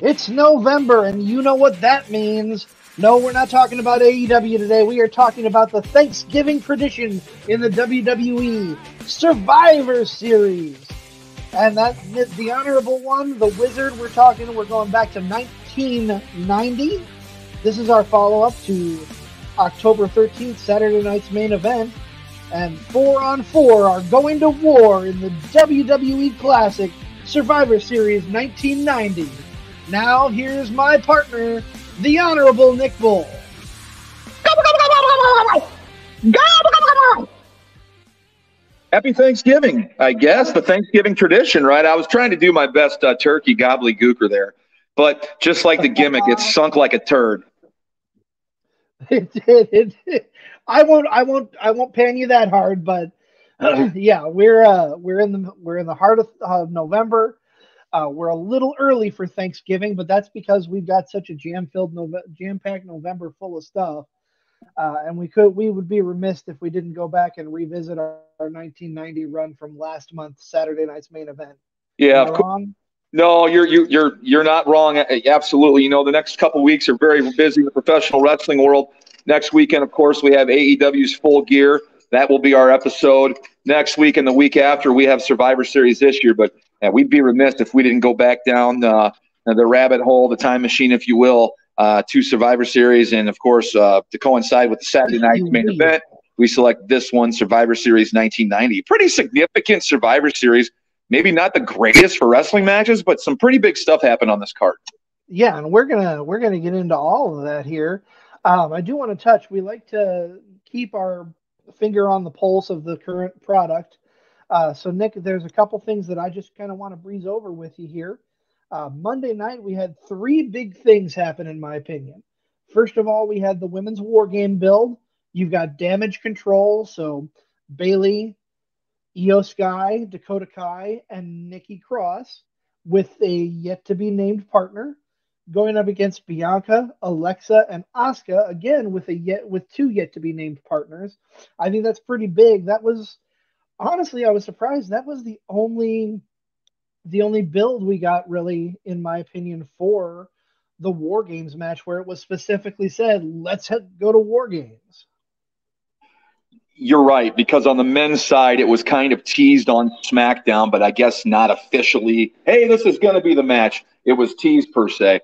It's November, and you know what that means. No, we're not talking about AEW today. We are talking about the Thanksgiving tradition in the WWE Survivor Series. And that the honorable one, the Wizard, we're going back to 1990. This is our follow-up to October 13th, Saturday night's main event. And 4-on-4 are going to war in the WWE Classic Survivor Series 1990. Now, here's my partner, the Honorable Nick Bull. Happy Thanksgiving, I guess. The Thanksgiving tradition, right? I was trying to do my best turkey gobbledygooker there. But just like the gimmick, it's sunk like a turd. I won't pan you that hard, but yeah, we're in the heart of November. We're a little early for Thanksgiving, but that's because we've got such a jam-packed November full of stuff. And we would be remiss if we didn't go back and revisit our 1990 run from last month, Saturday night's main event. Yeah, of course. No, you're not wrong. Absolutely. You know, the next couple weeks are very busy in the professional wrestling world. Next weekend, of course, we have AEW's Full Gear. That will be our episode. Next week and the week after, we have Survivor Series this year. But we'd be remiss if we didn't go back down the rabbit hole, the time machine, if you will, to Survivor Series. And, of course, to coincide with the Saturday night main event, we select this one, Survivor Series 1990. Pretty significant Survivor Series. Maybe not the greatest for wrestling matches, but some pretty big stuff happened on this card. Yeah, and we're gonna get into all of that here. I do want to touch. We like to keep our finger on the pulse of the current product. So, Nick, there's a couple things that I just kind of want to breeze over with you here. Monday night, we had three big things happen, in my opinion. First of all, we had the women's war game build. You've got Damage Control, so Bayley, Io Sky, Dakota Kai, and Nikki Cross with a yet-to-be-named partner going up against Bianca, Alexa, and Asuka, again with two yet-to-be-named partners. I think that's pretty big. That was, honestly, I was surprised. That was the only build we got, really, in my opinion, for the War Games match, where it was specifically said, let's go to War Games. You're right, because on the men's side, it was kind of teased on SmackDown, but I guess not officially. Hey, this is going to be the match. It was teased per se.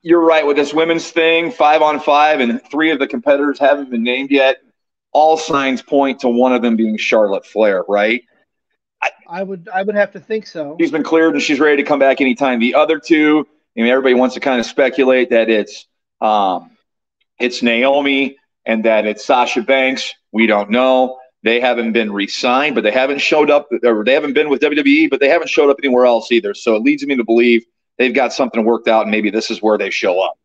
You're right with this women's thing, 5-on-5, and three of the competitors haven't been named yet. All signs point to one of them being Charlotte Flair, right? I would have to think so. She's been cleared and she's ready to come back anytime. The other two, I mean, everybody wants to kind of speculate that it's Naomi and that it's Sasha Banks. We don't know. They haven't been re-signed, but they haven't showed up, or they haven't been with WWE, but they haven't showed up anywhere else either. So it leads me to believe they've got something worked out, and maybe this is where they show up.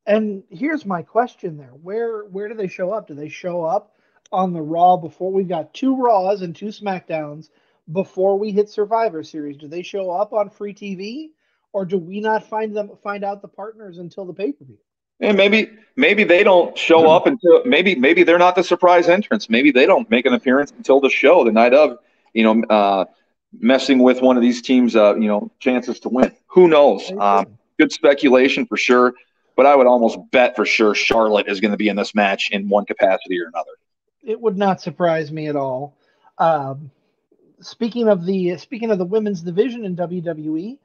And here's my question there. Where do they show up? Do they show up on the Raw before? We've got 2 Raws and 2 SmackDowns before we hit Survivor Series. Do they show up on free TV, or do we not find out the partners until the pay-per-view? And maybe they don't show up until maybe they're not the surprise entrance. Maybe they don't make an appearance until the show, the night of, messing with one of these teams, chances to win. Who knows? Good speculation for sure, but I would almost bet for sure Charlotte is going to be in this match in one capacity or another. It would not surprise me at all. Speaking of the women's division in WWE,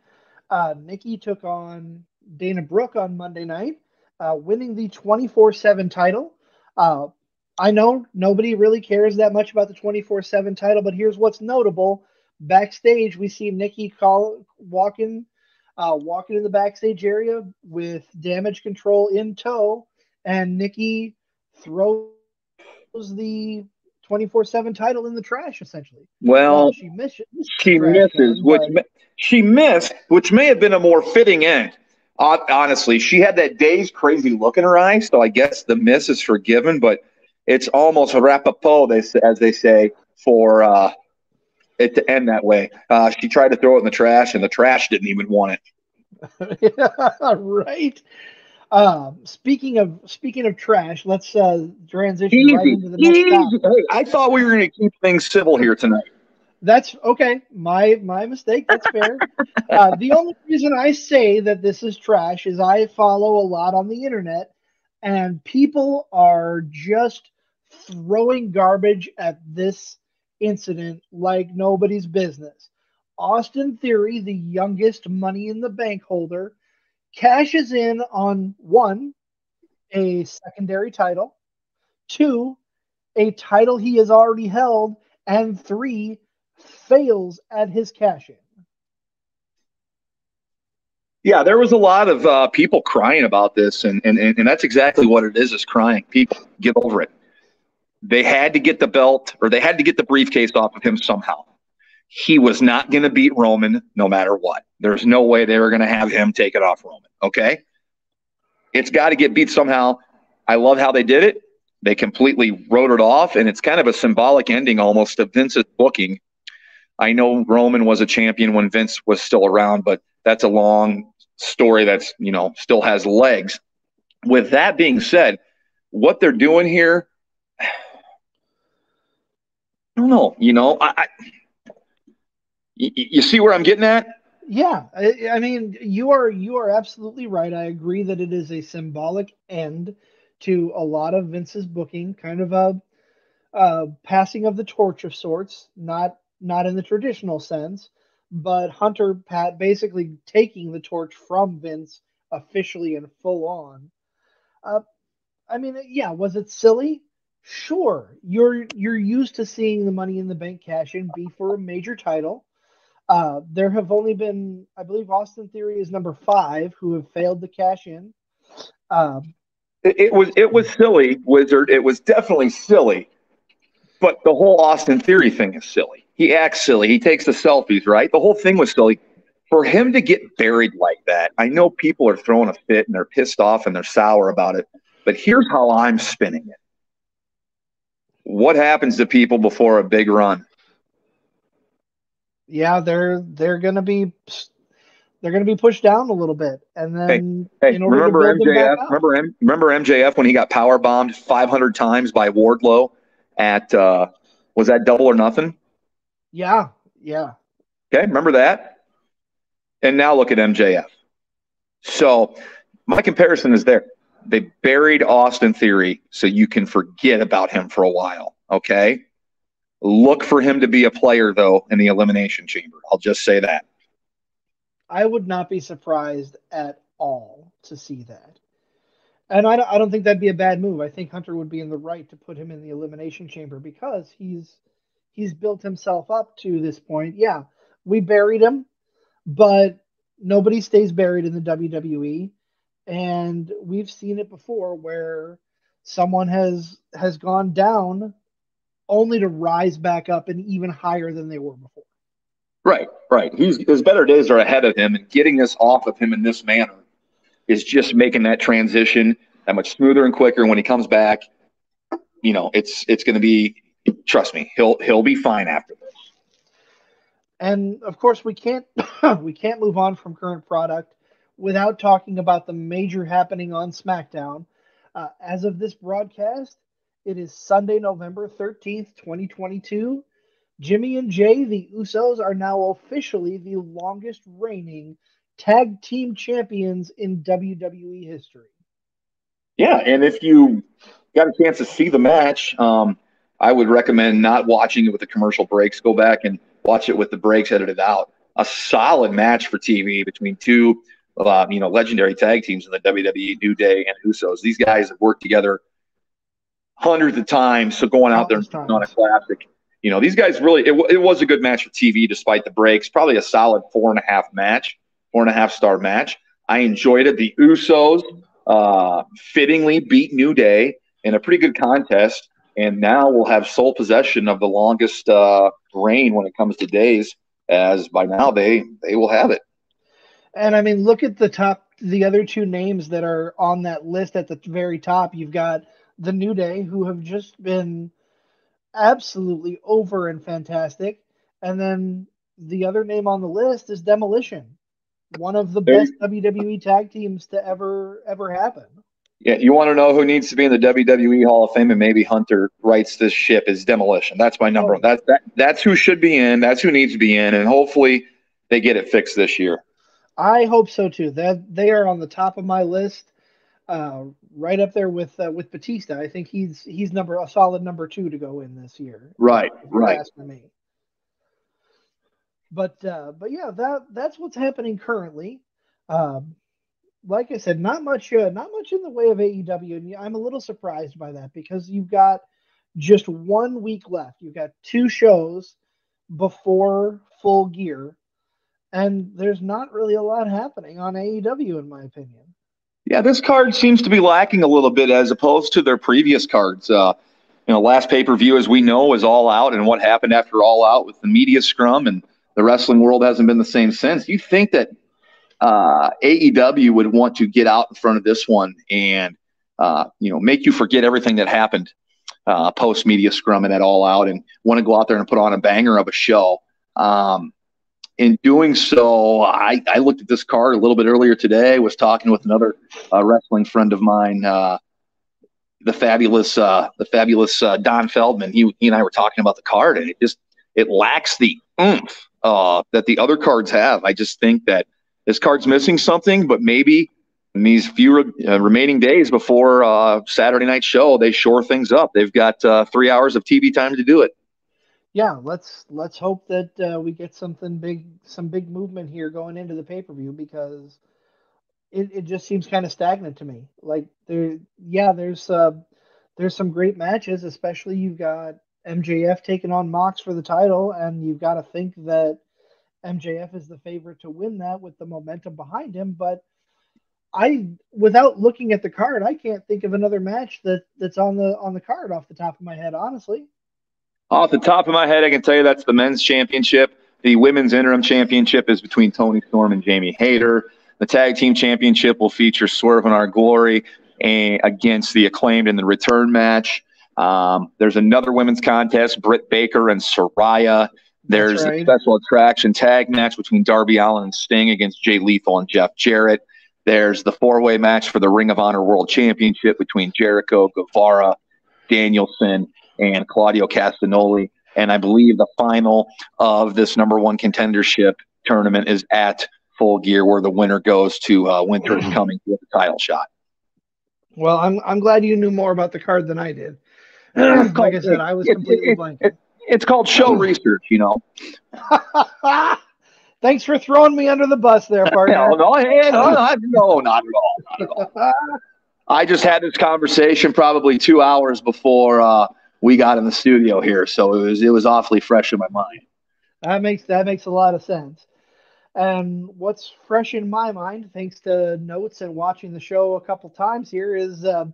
Nikki took on Dana Brooke on Monday night, winning the 24/7 title. I know nobody really cares that much about the 24/7 title, but here's what's notable. Backstage, we see Nikki walking in the backstage area with Damage Control in tow, and Nikki throws the 24/7 title in the trash, essentially. Well, she misses, which may have been a more fitting end. Honestly, she had that dazed, crazy look in her eyes, so I guess the miss is forgiven, but it's almost a rapaport, as they say, for it to end that way. She tried to throw it in the trash, and the trash didn't even want it. Right. Speaking of trash, let's transition right into the next topic. Hey, I thought we were going to keep things civil here tonight. That's okay. My mistake. That's fair. The only reason I say that this is trash is I follow a lot on the internet, and people are just throwing garbage at this incident like nobody's business. Austin Theory, the youngest Money in the Bank holder, cashes in on one, a secondary title, two, a title he has already held, and three, fails at his cash in. Yeah, there was a lot of people crying about this, and that's exactly what it is crying. People, get over it. They had to get the belt, or they had to get the briefcase off of him somehow. He was not going to beat Roman no matter what. There's no way they were going to have him take it off Roman, okay? It's got to get beat somehow. I love how they did it. They completely wrote it off, and it's kind of a symbolic ending almost of Vince's booking. I know Roman was a champion when Vince was still around, but that's a long story that's, still has legs. With that being said, what they're doing here, I don't know. You see where I'm getting at? Yeah, I mean, you are absolutely right. I agree that it is a symbolic end to a lot of Vince's booking, kind of a passing of the torch of sorts, not in the traditional sense, but Hunter Pat basically taking the torch from Vince officially and full on. Uh, I mean, yeah, was it silly? Sure. You're used to seeing the Money in the Bank cash in be for a major title. There have only been, I believe, Austin Theory is number 5 who have failed to cash in. Um, It was silly, Wizard. It was definitely silly. But the whole Austin Theory thing is silly. He acts silly. He takes the selfies, right? The whole thing was silly. For him to get buried like that, I know people are throwing a fit and they're pissed off and they're sour about it. But here's how I'm spinning it. What happens to people before a big run? yeah, they're gonna be pushed down a little bit, and Hey, then hey, in order to remember build them back MJF? up. Remember MJF when he got power bombed 500 times by Wardlow at was that Double or Nothing? Yeah, yeah. Okay, remember that? And now look at MJF. So my comparison is there. They buried Austin Theory so you can forget about him for a while. Okay. Look for him to be a player, though, in the Elimination Chamber. I'll just say that. I would not be surprised at all to see that. And I don't think that'd be a bad move. I think Hunter would be in the right to put him in the elimination chamber because he's built himself up to this point. Yeah, we buried him, but nobody stays buried in the WWE, and we've seen it before where someone has gone down only to rise back up and even higher than they were before. Right, right. His better days are ahead of him, and getting this off of him in this manner is just making that transition that much smoother and quicker. When he comes back, it's going to be. Trust me, he'll be fine after this. And of course, we can't we can't move on from current product without talking about the major happening on SmackDown. As of this broadcast, it is Sunday, November 13th, 2022. Jimmy and Jay, the Usos, are now officially the longest reigning tag team champions in WWE history. Yeah, and if you got a chance to see the match, I would recommend not watching it with the commercial breaks. Go back and watch it with the breaks edited out. A solid match for TV between two, legendary tag teams in the WWE, New Day and Usos. These guys have worked together hundreds of times. So going out there Countless and on a times. classic, these guys really. It was a good match for TV despite the breaks. Probably a solid 4.5 star match. I enjoyed it. The Usos fittingly beat New Day in a pretty good contest, and now we'll have sole possession of the longest reign when it comes to days, as by now they will have it. And I mean, look at the other two names that are on that list at the very top. You've got the New Day, who have just been absolutely over and fantastic. And then the other name on the list is Demolition, one of the There, best WWE tag teams to ever happen. Yeah, you want to know who needs to be in the WWE Hall of Fame, and maybe Hunter writes this ship is Demolition. That's my number. Oh. That's who should be in. That's who needs to be in, and hopefully they get it fixed this year. I hope so too. That they are on the top of my list, right up there with Batista. I think he's a solid number 2 to go in this year. Right, If you right. ask me. But yeah, that's what's happening currently. Um, like I said, not much in the way of AEW, and I'm a little surprised by that because you've got just 1 week left. You've got 2 shows before Full Gear, and there's not really a lot happening on AEW, in my opinion. Yeah, this card seems to be lacking a little bit as opposed to their previous cards. Last pay-per-view, as we know, is All Out, and what happened after All Out with the media scrum, and the wrestling world hasn't been the same since. You think that AEW would want to get out in front of this one and make you forget everything that happened post media scrum and at All Out, and want to go out there and put on a banger of a show. In doing so, I looked at this card a little bit earlier today. Was talking with another wrestling friend of mine, the fabulous Don Feldman. He and I were talking about the card, and it lacks the oomph that the other cards have. I just think that this card's missing something, but maybe in these few remaining days before Saturday night show, they shore things up. They've got 3 hours of TV time to do it. Yeah, let's hope that we get some big movement here going into the pay-per-view, because it just seems kind of stagnant to me. Like there's some great matches, especially you've got MJF taking on Mox for the title, and you've got to think that MJF is the favorite to win that with the momentum behind him. But without looking at the card, I can't think of another match that's on the card off the top of my head, honestly. Off the top of my head, I can tell you that's the men's championship. The women's interim championship is between Toni Storm and Jamie Hayter. The tag team championship will feature Swerve and Our Glory against the Acclaimed in the return match. There's another women's contest, Britt Baker and Saraya. There's a special attraction tag match between Darby Allin and Sting against Jay Lethal and Jeff Jarrett. There's the four-way match for the Ring of Honor World Championship between Jericho, Guevara, Danielson, and Claudio Castagnoli. And I believe the final of this number one contendership tournament is at Full Gear, where the winner goes to Winter is Coming with the title shot. Well, I'm glad you knew more about the card than I did. Like I said, I was completely blank. It's called show research, Thanks for throwing me under the bus there, partner. No, not at all. I just had this conversation probably 2 hours before we got in the studio here, so it was awfully fresh in my mind. That makes a lot of sense. And what's fresh in my mind, thanks to notes and watching the show a couple times here, is and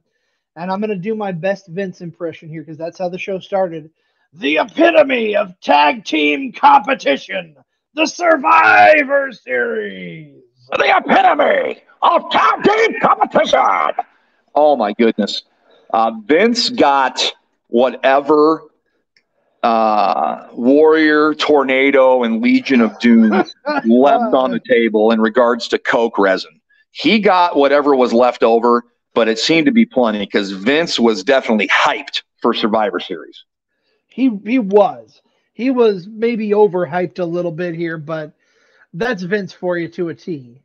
I'm going to do my best Vince impression here because that's how the show started. The epitome of tag team competition, the Survivor Series. The epitome of tag team competition. Oh my goodness, Vince got whatever Warrior, Tornado, and Legion of Doom left on the table in regards to Coke resin. He got whatever was left over, but it seemed to be plenty because Vince was definitely hyped for Survivor Series. He was. He was maybe overhyped a little bit here, but that's Vince for you to a T.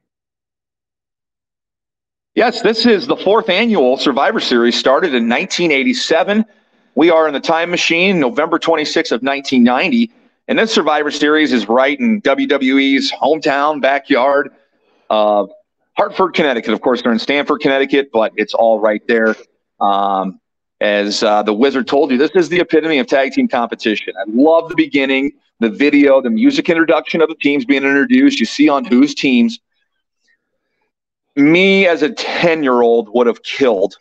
Yes, this is the 4th annual Survivor Series, started in 1987. We are in the time machine, November 26th of 1990, and this Survivor Series is right in WWE's hometown, backyard of Hartford, Connecticut. Of course, they're in Stamford, Connecticut, but it's all right there. As the Wizard told you, this is the epitome of tag team competition. I love the beginning, the video, the music introduction of the teams being introduced. You see on whose teams. Me, as a 10-year-old, would have killed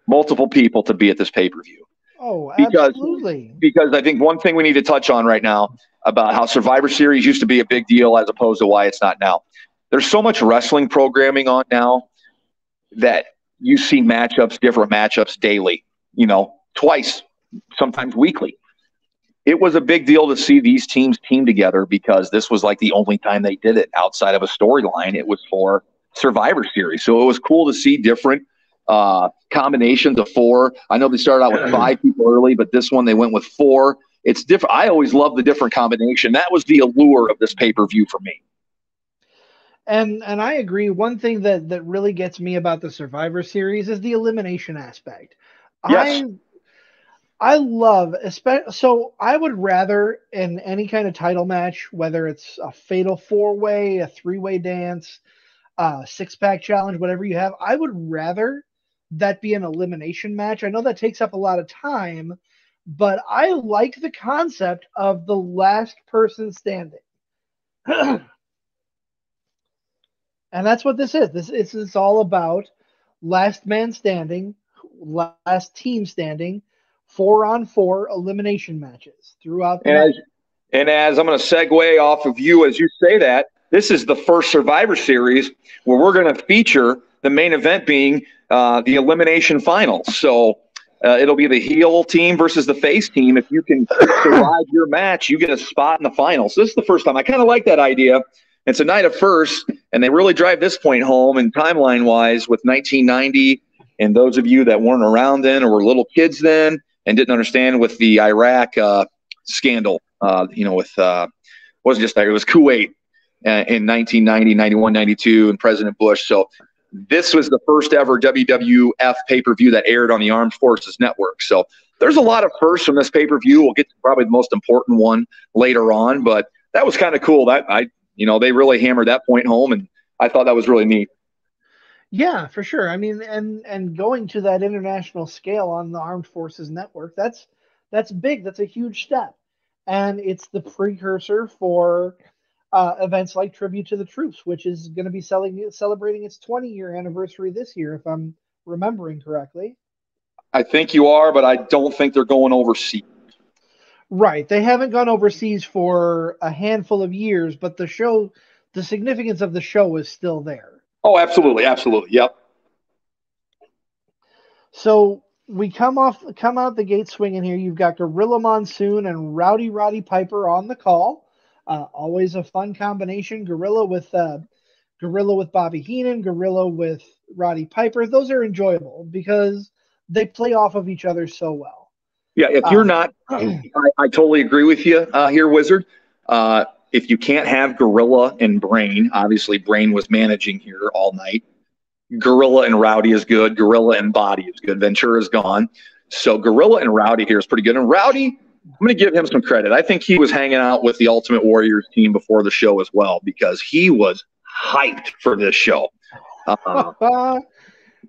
multiple people to be at this pay-per-view. Oh, absolutely. Because I think one thing we need to touch on right now about how Survivor Series used to be a big deal as opposed to why it's not now. There's so much wrestling programming on now that you see different matchups daily, twice, sometimes weekly. It was a big deal to see these teams team together because this was like the only time they did it outside of a storyline. It was for Survivor Series. So it was cool to see different combinations of 4. I know they started out with 5 people early, but this one they went with 4. It's different. I always love the different combination. That was the allure of this pay-per-view for me. And I agree. One thing that really gets me about the Survivor Series is the elimination aspect. Yes. I love, so I would rather in any kind of title match, whether it's a fatal 4-way, a 3-way dance, a 6-pack challenge, whatever you have, I would rather that be an elimination match. I know that takes up a lot of time, but I like the concept of the last person standing. And that's what this is. This is all about last man standing, last team standing, 4-on-4 elimination matches throughout the night. And as I'm going to segue off of you as you say that, this is the first Survivor Series where we're going to feature the main event being the elimination finals. So it'll be the heel team versus the face team. If you can survive your match, you get a spot in the finals. So this is the first time. I kind of like that idea. It's a night of first, and they really drive this point home and timeline-wise with 1990 and those of you that weren't around then or were little kids then and didn't understand with the Iraq scandal, with wasn't just that, it was Kuwait in 1990, 91, 92, and President Bush. So this was the first ever WWF pay-per-view that aired on the Armed Forces Network. So there's a lot of firsts from this pay-per-view. We'll get to probably the most important one later on, but that was kind of cool. They really hammered that point home, and I thought that was really neat. Yeah, for sure. I mean, and going to that international scale on the Armed Forces Network, that's big. That's a huge step. And it's the precursor for events like Tribute to the Troops, which is going to be celebrating its 20-year anniversary this year, if I'm remembering correctly. I think you are, but I don't think they're going overseas. Right. They haven't gone overseas for a handful of years, but the significance of the show is still there. Oh, absolutely. Absolutely. Yep. So we come out the gate swinging here. You've got Gorilla Monsoon and Rowdy Roddy Piper on the call. Always a fun combination. Gorilla with Bobby Heenan, Gorilla with Roddy Piper. Those are enjoyable because they play off of each other so well. Yeah, if you're not, I totally agree with you here, Wizard. If you can't have Gorilla and Brain, obviously Brain was managing here all night. Gorilla and Rowdy is good. Gorilla and Body is good. Ventura's gone. So Gorilla and Rowdy here is pretty good. And Rowdy, I'm going to give him some credit. I think he was hanging out with the Ultimate Warriors team before the show as well because he was hyped for this show.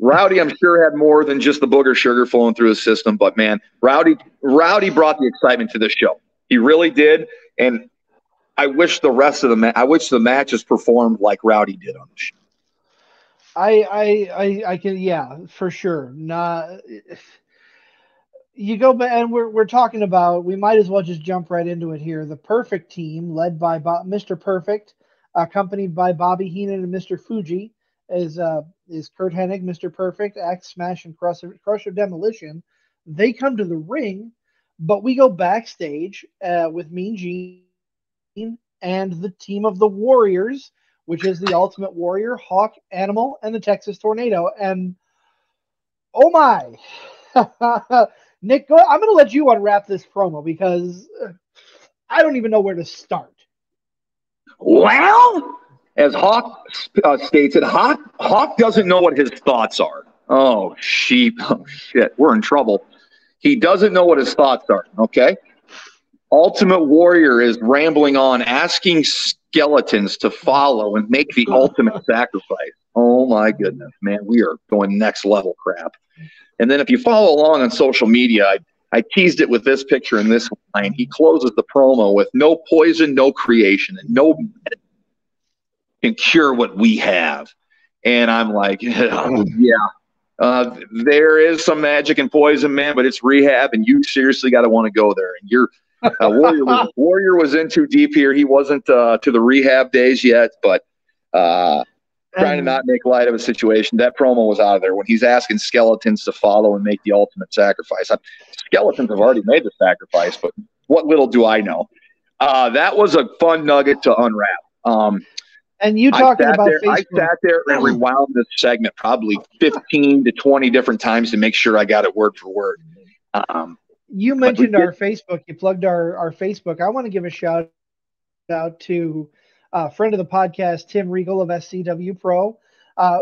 Rowdy, I'm sure, had more than just the booger sugar flowing through his system, but man, Rowdy brought the excitement to this show. He really did, and I wish the rest of the matches performed like Rowdy did on the show. I can, yeah, for sure. You go back, and we're talking about. We might as well just jump right into it here. The Perfect Team, led by Mr. Perfect, accompanied by Bobby Heenan and Mr. Fuji. Is Kurt Hennig, Mr. Perfect, Axe Smash, and Crusher Demolition. They come to the ring, but we go backstage with Mean Gene and the team of the Warriors, which is the Ultimate Warrior, Hawk, Animal, and the Texas Tornado. And oh my, Nick, I'm going to let you unwrap this promo because I don't even know where to start. Well, as Hawk states it, Hawk doesn't know what his thoughts are. Oh, shit. We're in trouble. He doesn't know what his thoughts are, okay? Ultimate Warrior is rambling on, asking skeletons to follow and make the ultimate sacrifice. Oh, my goodness, man. We are going next level crap. And then if you follow along on social media, I teased it with this picture and this line. He closes the promo with no poison, no creation, and no can cure what we have. And I'm like, yeah, there is some magic and poison, man, but it's rehab, and you seriously got to want to go there. And your Warrior was in too deep here. He wasn't to the rehab days yet, but trying to not make light of a situation. That promo was out of there when he's asking skeletons to follow and make the ultimate sacrifice. Skeletons have already made the sacrifice, but what little do I know? That was a fun nugget to unwrap. And you talking about I Facebook. sat there and rewound this segment probably 15 to 20 different times to make sure I got it word for word. You mentioned our Facebook. You plugged our Facebook. I want to give a shout out to a friend of the podcast, Tim Regal of SCW Pro,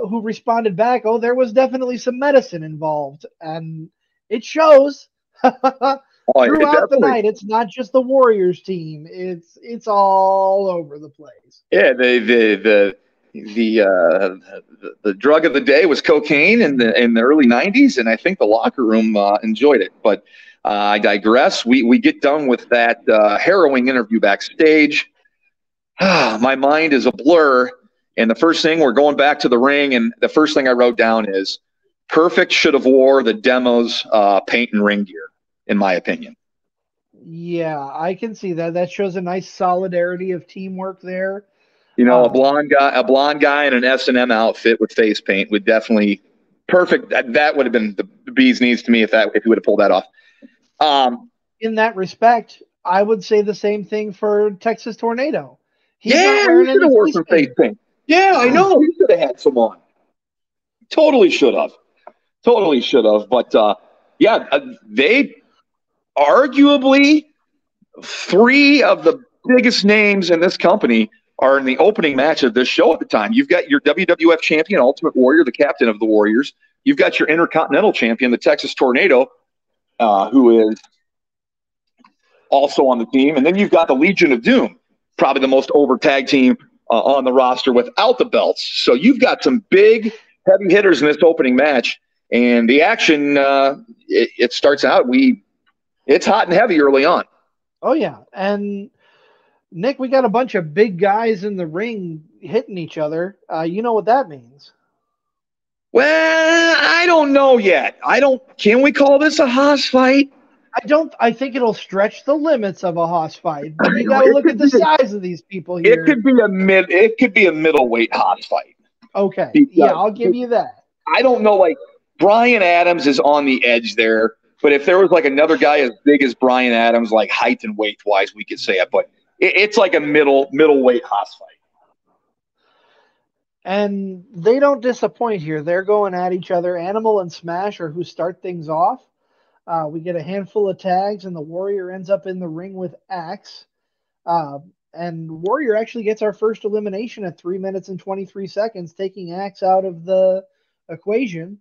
who responded back, "Oh, there was definitely some medicine involved, and it shows." Throughout the night, it's not just the Warriors team; it's all over the place. Yeah, the drug of the day was cocaine in the early '90s, and I think the locker room enjoyed it. But I digress. We get done with that harrowing interview backstage. My mind is a blur, and the first thing, we're going back to the ring, and the first thing I wrote down is Perfect should have wore the demo's paint and ring gear, in my opinion. Yeah, I can see that. That shows a nice solidarity of teamwork there. You know, a blonde guy in an S&M outfit with face paint would definitely perfect. That would have been the bee's knees to me if he would have pulled that off. In that respect, I would say the same thing for Texas Tornado. He's not wearing any face paint. Yeah, I know. He should have had some on. Totally should have. But they arguably three of the biggest names in this company are in the opening match of this show at the time. You've got your WWF champion, Ultimate Warrior, the captain of the Warriors. You've got your Intercontinental champion, the Texas Tornado, who is also on the team. And then you've got the Legion of Doom, probably the most over tag team on the roster without the belts. So you've got some big, heavy hitters in this opening match. And the action, it starts out, it's hot and heavy early on. Oh, yeah. And Nick, we got a bunch of big guys in the ring hitting each other. You know what that means? Well, I don't know yet. Can we call this a Haas fight? I think it'll stretch the limits of a Haas fight, but you got to look at the size of these people here. It could be a middleweight Haas fight. Okay. Yeah, I'll give you that. I don't know, like Brian Adams is on the edge there, but if there was like another guy as big as Brian Adams, like height and weight wise, we could say it, but it's like a middleweight Haas fight. And they don't disappoint here. They're going at each other. Animal and Smash are who start things off. We get a handful of tags, and the Warrior ends up in the ring with Axe. And Warrior actually gets our first elimination at 3 minutes and 23 seconds, taking Axe out of the equation.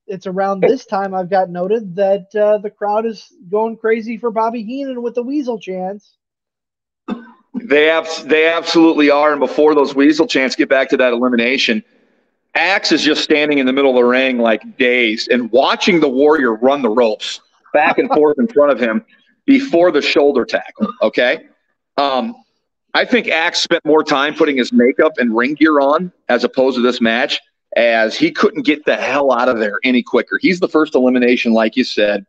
It's around this time I've got noted that the crowd is going crazy for Bobby Heenan with the Weasel chants. They absolutely are. And before those Weasel chants get back to that elimination, Axe is just standing in the middle of the ring like dazed and watching the Warrior run the ropes back and forth in front of him before the shoulder tackle. Okay. I think Axe spent more time putting his makeup and ring gear on as opposed to this match, as he couldn't get the hell out of there any quicker. He's the first elimination, like you said.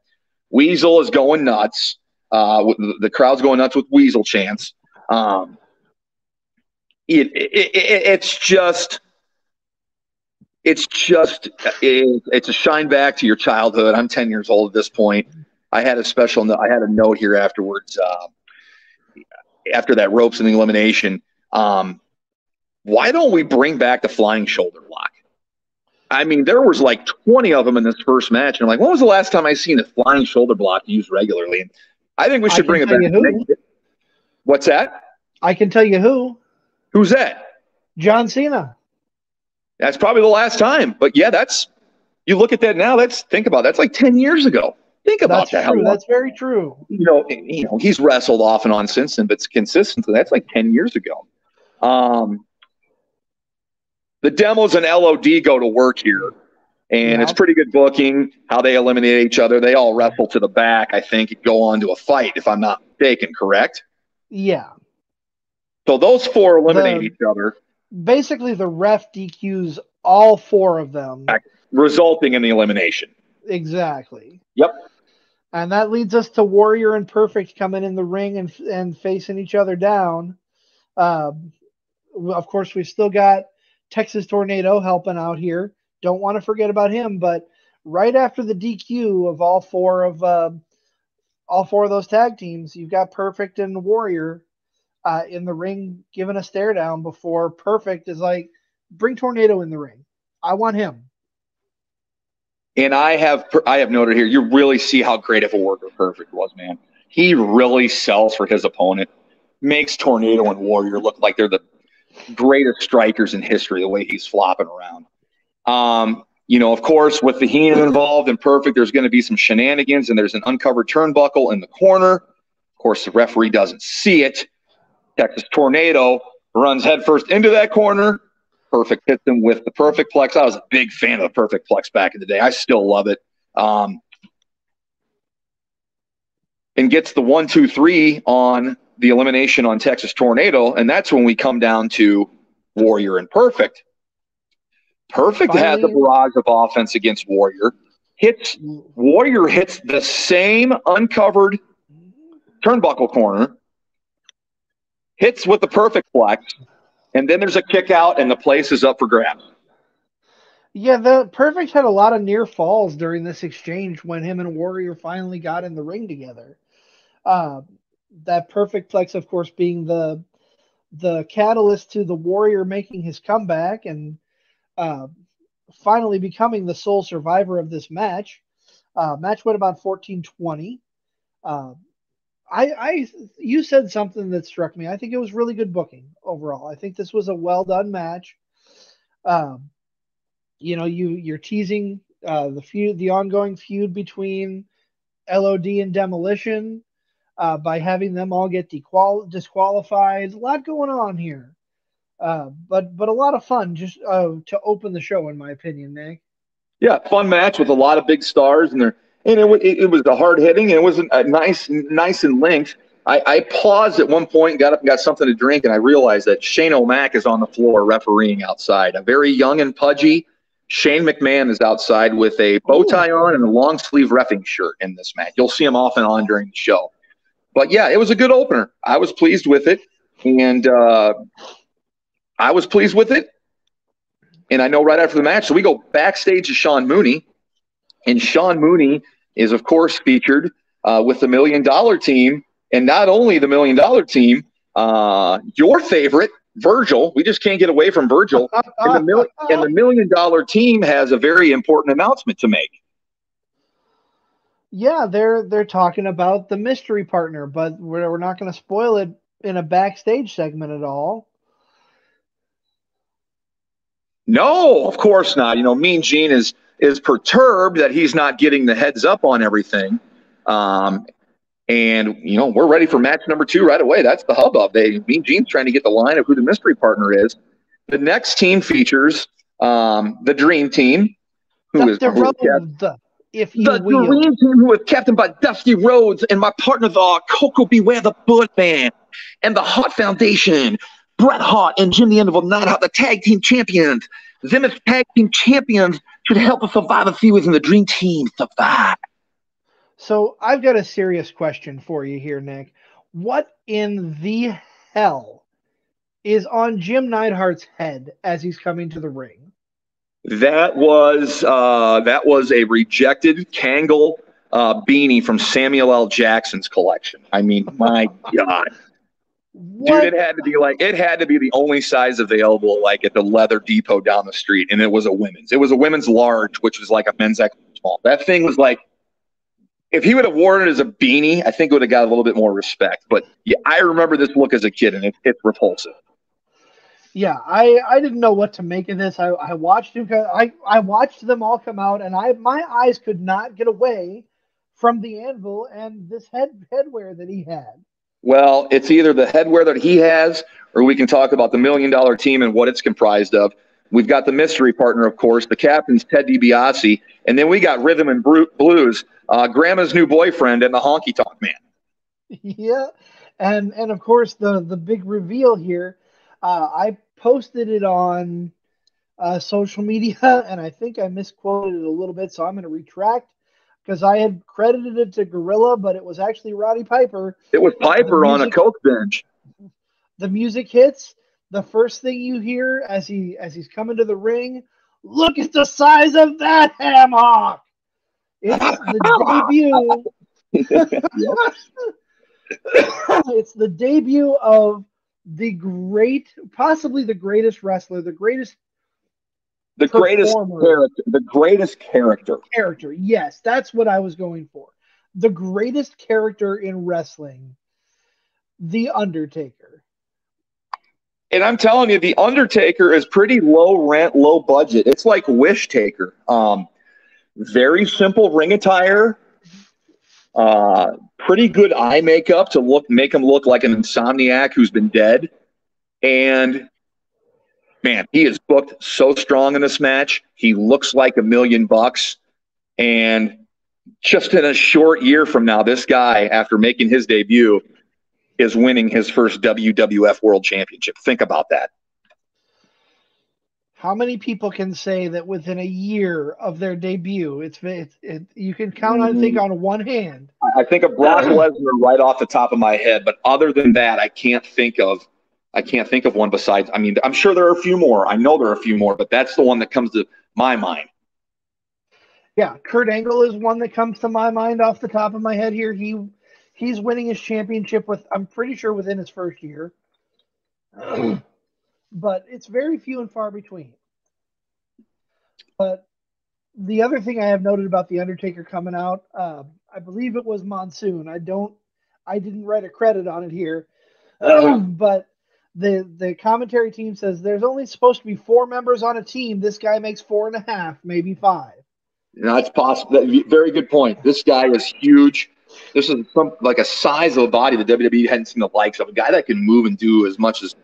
Weasel is going nuts. The crowd's going nuts with Weasel chants. It's a shine back to your childhood. I'm 10 years old at this point. I had a note here afterwards, after that ropes and the elimination. Why don't we bring back the flying shoulder block? I mean, there was like 20 of them in this first match. And I'm like, when was the last time I seen a flying shoulder block used regularly? And I think we should bring it back. What's that? I can tell you who. Who's that? John Cena. That's probably the last time. But yeah, you look at that now, think about it. That's like 10 years ago. Think about that. True. That's very true. You know, he's wrestled off and on since then, but consistently, that's like 10 years ago. The Demos and LOD go to work here, and it's pretty good booking how they eliminate each other. They all wrestle to the back, I think, and go on to a fight, if I'm not mistaken, correct? Yeah. So those four eliminate each other. Basically, the ref DQs all four of them, resulting in the elimination. Exactly. Yep. And that leads us to Warrior and Perfect coming in the ring and facing each other down. Of course, we've still got Texas Tornado helping out here. Don't want to forget about him. But right after the DQ of all four of those tag teams, you've got Perfect and Warrior in the ring giving a stare down before Perfect is like, bring Tornado in the ring. I want him. And I have noted here, you really see how great of a worker Perfect was, man. He really sells for his opponent, makes Tornado and Warrior look like they're the greatest strikers in history, the way he's flopping around. Of course, with the Heenan involved and Perfect, there's going to be some shenanigans, and there's an uncovered turnbuckle in the corner. Of course, the referee doesn't see it. Texas Tornado runs headfirst into that corner. Perfect hits him with the Perfect Plex. I was a big fan of the Perfect Plex back in the day. I still love it. And gets the 1-2-3 on the elimination on Texas Tornado, and that's when we come down to Warrior and Perfect. Perfect has a barrage of offense against Warrior. Warrior hits the same uncovered turnbuckle corner, hits with the Perfect Plex, and then there's a kick out, and the place is up for grabs. Yeah, the Perfect had a lot of near falls during this exchange when him and Warrior finally got in the ring together. That Perfect Plex, of course, being the catalyst to the Warrior making his comeback and finally becoming the sole survivor of this match. Match went about 14-20. You said something that struck me. I think it was really good booking overall. I think this was a well done match. You're teasing the ongoing feud between LOD and Demolition by having them all get disqualified. A lot going on here. But a lot of fun just to open the show, in my opinion, Nick. Yeah, fun match with a lot of big stars, and it was a hard hitting, and it was a nice in length. I paused at one point, got up and got something to drink, and I realized that Shane O'Mac is on the floor refereeing outside. A very young and pudgy Shane McMahon is outside with a bow tie on and a long sleeve reffing shirt in this match. You'll see him off and on during the show. But yeah, it was a good opener. I was pleased with it, and And I know right after the match, so we go backstage to Sean Mooney, and Sean Mooney is, of course, featured with the $1 Million Team, and not only the $1 Million Team, your favorite, Virgil. We just can't get away from Virgil. And the $1 Million Team has a very important announcement to make. Yeah, they're talking about the mystery partner, but we're not going to spoil it in a backstage segment at all. No, of course not. Mean Gene is perturbed that he's not getting the heads up on everything. And we're ready for match number 2 right away. That's the hubbub. Mean Gene's trying to get the line of who the mystery partner is. The next team features the Dream Team, the Dream Team, who is captained by Dusty Rhodes, and my partners are Coco Beware the Birdman, and the Hart Foundation, Bret Hart and Jim the Anvil Neidhart, the tag team champions. Them as tag team champions should help the Survivor Series and the Dream Team survive. So I've got a serious question for you here, Nick. What in the hell is on Jim Neidhart's head as he's coming to the ring? That was a rejected Kangol beanie from Samuel L. Jackson's collection. I mean, my God. What? Dude, it had to be the only size available, like at the Leather Depot down the street, and it was a women's. It was a women's large, which was like a men's extra small. That thing was like, if he would have worn it as a beanie, I think it would have got a little bit more respect. But yeah, I remember this look as a kid, and it's repulsive. Yeah, I didn't know what to make of this. I watched him. I watched them all come out, and my eyes could not get away from the Anvil and this headwear that he had. Well, it's either the headwear that he has, or we can talk about the $1 Million Team and what it's comprised of. We've got the mystery partner, of course. The captain's Ted DiBiase. And then we got Rhythm and Blues, Grandma's new boyfriend, and the Honky Tonk Man. Yeah, and of course, the big reveal here. I posted it on social media, and I think I misquoted it a little bit, so I'm going to retract. Because I had credited it to Gorilla, but it was actually Roddy Piper. It was Piper on a coke bench. The music hits. The first thing you hear as he's coming to the ring, look at the size of that ham hock. It's the debut. It's the debut of possibly the greatest wrestler, the greatest the greatest character. Yes, that's what I was going for. The greatest character in wrestling, The Undertaker. And I'm telling you, The Undertaker is pretty low rent, low budget. It's like Wish Taker. Very simple ring attire. Pretty good eye makeup to make him look like an insomniac who's been dead. And man, he is booked so strong in this match. He looks like $1 million. And just in a short year from now, this guy, after making his debut, is winning his first WWF World Championship. Think about that. How many people can say that within a year of their debut, you can count, I think, on one hand. I think of Brock Lesnar right off the top of my head, but other than that, I can't think of one besides. I mean, I'm sure there are a few more. I know there are a few more, but that's the one that comes to my mind. Yeah, Kurt Angle is one that comes to my mind off the top of my head here. He's winning his championship I'm pretty sure within his first year. But it's very few and far between. But the other thing I have noted about The Undertaker coming out, I believe it was Monsoon. I didn't write a credit on it here. But the commentary team says there's only supposed to be 4 members on a team. This guy makes 4.5, maybe 5. That's possible. Very good point. This guy is huge. This is like a size of a body that WWE hadn't seen the likes of. A guy that can move and do as much as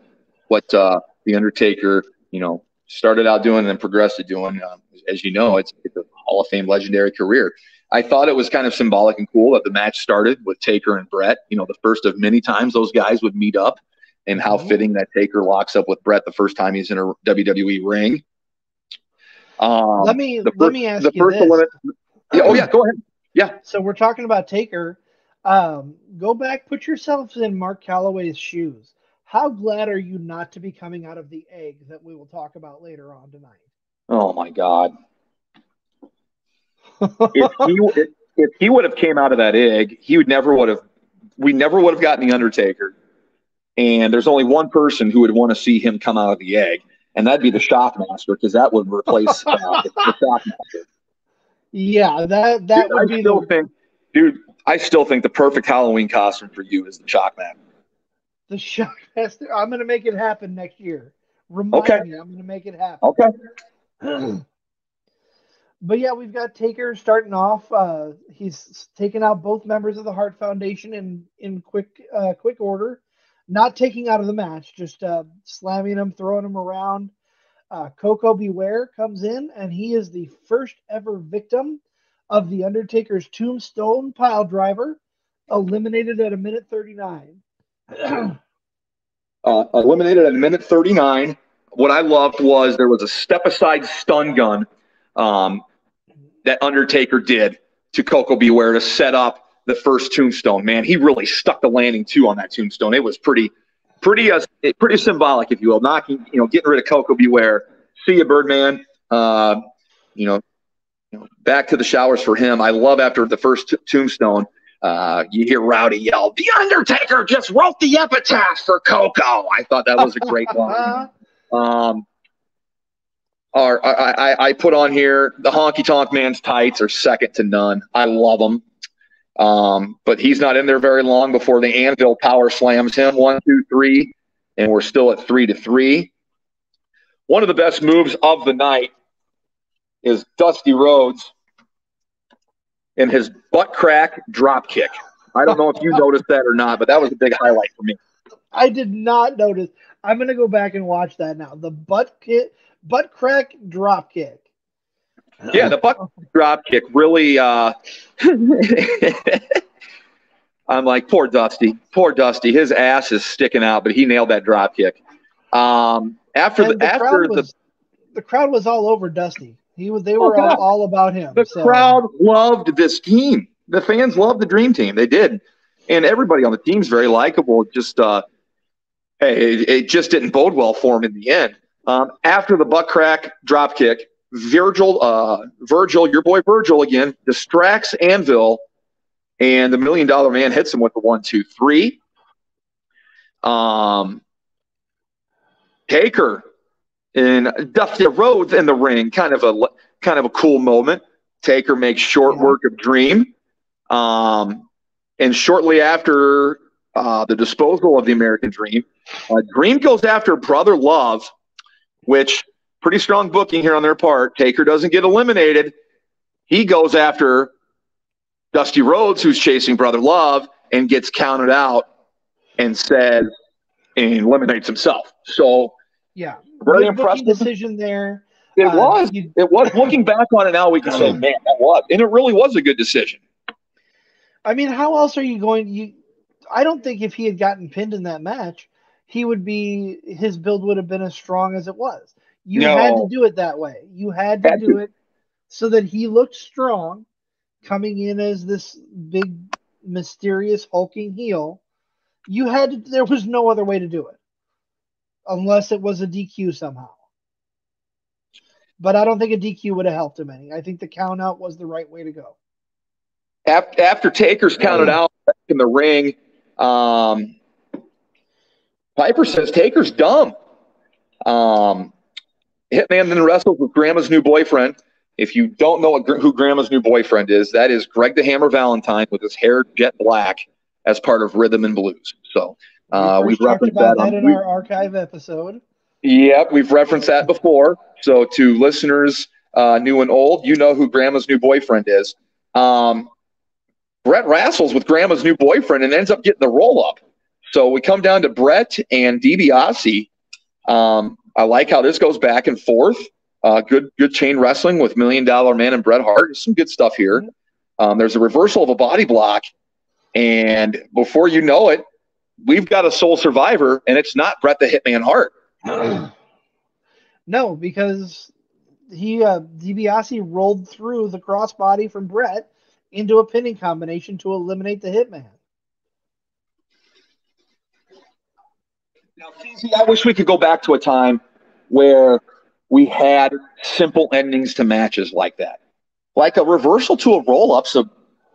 what The Undertaker, started out doing and then progressed to doing. As you know, it's a Hall of Fame legendary career. I thought it was kind of symbolic and cool that the match started with Taker and Brett, the first of many times those guys would meet up, and how fitting that Taker locks up with Brett the first time he's in a WWE ring. Let me ask you this. Go ahead. Yeah. So we're talking about Taker. Go back, put yourselves in Mark Calloway's shoes. How glad are you not to be coming out of the egg that we will talk about later on tonight? Oh my God. If he would have came out of that egg, we never would have gotten The Undertaker. And there's only one person who would want to see him come out of the egg, and that'd be the Shockmaster, because that would replace the Shockmaster. Yeah, that would be I still think the perfect Halloween costume for you is the Shockmaster. The Shockmaster. I'm going to make it happen next year. Remind me, I'm going to make it happen. Okay. But yeah, we've got Taker starting off. He's taken out both members of the Hart Foundation in quick order, not taking out of the match, just slamming them, throwing them around. Coco Beware comes in, and he is the first ever victim of The Undertaker's Tombstone Pile Driver, eliminated at 1:39. Eliminated at 1:39. What I loved was there was a step-aside stun gun that Undertaker did to Coco Beware to set up the first tombstone. Man, he really stuck the landing too on that tombstone. It was pretty symbolic, if you will. Knocking, getting rid of Coco Beware. See you, Birdman. Back to the showers for him. I love after the first tombstone. You hear Rowdy yell, "The Undertaker just wrote the epitaph for Coco." I thought that was a great line. I put on here, the Honky Tonk Man's tights are second to none. I love them. But he's not in there very long before the Anvil power slams him. 1, 2, 3, and we're still at 3-3. One of the best moves of the night is Dusty Rhodes in his butt crack drop kick. I don't know if you noticed that or not, but that was a big highlight for me. I did not notice. I'm going to go back and watch that now. The butt crack drop kick. Yeah, the butt drop kick really. I'm like, poor Dusty. Poor Dusty. His ass is sticking out, but he nailed that drop kick. The crowd was all over Dusty. They were all about him. The crowd loved this team. The fans loved the Dream Team. They did, and everybody on the team's very likable. Just it just didn't bode well for him in the end. After the butt crack drop kick, Virgil, your boy Virgil again, distracts Anvil, and the $1 Million Man hits him with the 1, 2, 3. Taker and Dusty Rhodes in the ring, kind of a cool moment. Taker makes short work of Dream. And shortly after the disposal of the American Dream, Dream goes after Brother Love, which pretty strong booking here on their part. Taker doesn't get eliminated. He goes after Dusty Rhodes, who's chasing Brother Love, and gets counted out and eliminates himself. So, yeah, very impressive decision there. It was. It was. Looking back on it now, we can say, man, that was. And it really was a good decision. I mean, how else are you going? I don't think if he had gotten pinned in that match, his build would have been as strong as it was. You had to do it that way. You had to do it so that he looked strong coming in as this big, mysterious, hulking heel. There was no other way to do it. Unless it was a DQ somehow. But I don't think a DQ would have helped him any. I think the count out was the right way to go. After Taker's counted out in the ring, Piper says Taker's dumb. Hitman then wrestles with Grandma's new boyfriend. If you don't know who Grandma's new boyfriend is, that is Greg the Hammer Valentine with his hair jet black as part of Rhythm and Blues. So we've talked about that in our archive episode. Yep, we've referenced that before. So to listeners, new and old, you know who Grandma's new boyfriend is. Brett wrestles with Grandma's new boyfriend and ends up getting the roll-up. So we come down to Brett and DiBiase. I like how this goes back and forth. Good chain wrestling with $1 Million Man and Bret Hart. Some good stuff here. There's a reversal of a body block. And before you know it, we've got a sole survivor, and it's not Bret the Hitman Hart. No, because DiBiase rolled through the crossbody from Bret into a pinning combination to eliminate the Hitman. Now, CZ, I wish we could go back to a time where we had simple endings to matches like that. Like a reversal to a roll-up's a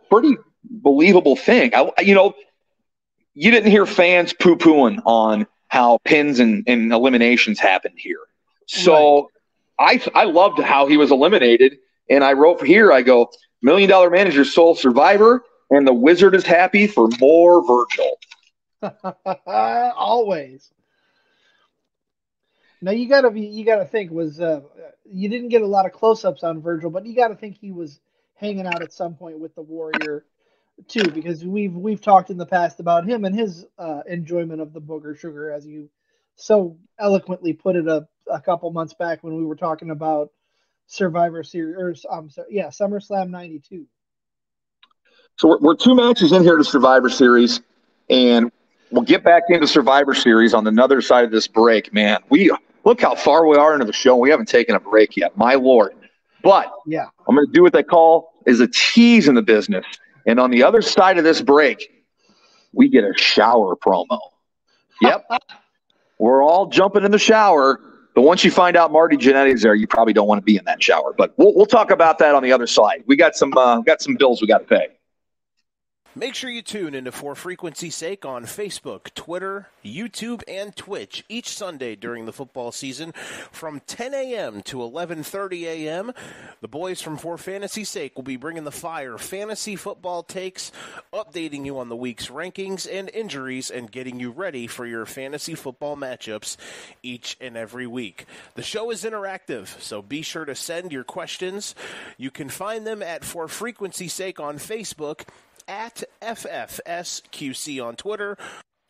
pretty believable thing. You didn't hear fans poo-pooing on how pins and eliminations happened here. So right. I loved how he was eliminated, and I wrote here, I go, $1 Million Man is your sole survivor, and the Wizard is happy for more Virgil. Always. Now you gotta think you didn't get a lot of close-ups on Virgil, but you gotta think he was hanging out at some point with the Warrior too, because we've talked in the past about him and his enjoyment of the booger sugar, as you so eloquently put it a couple months back when we were talking about Survivor Series, SummerSlam '92. So we're 2 matches in here to Survivor Series, and we'll get back into Survivor Series on another side of this break. Man, we look how far we are into the show. We haven't taken a break yet, my Lord. But yeah, I'm going to do what they call is a tease in the business. And on the other side of this break, we get a shower promo. Yep. We're all jumping in the shower. But once you find out Marty Jannetty's there, you probably don't want to be in that shower. But we'll talk about that on the other side. We got some bills we got to pay. Make sure you tune into For Frequency's Sake on Facebook, Twitter, YouTube, and Twitch each Sunday during the football season from 10 a.m. to 11:30 a.m. The boys from For Fantasy's Sake will be bringing the fire fantasy football takes, updating you on the week's rankings and injuries, and getting you ready for your fantasy football matchups each and every week. The show is interactive, so be sure to send your questions. You can find them at For Frequency's Sake on Facebook, at FFSQC on Twitter,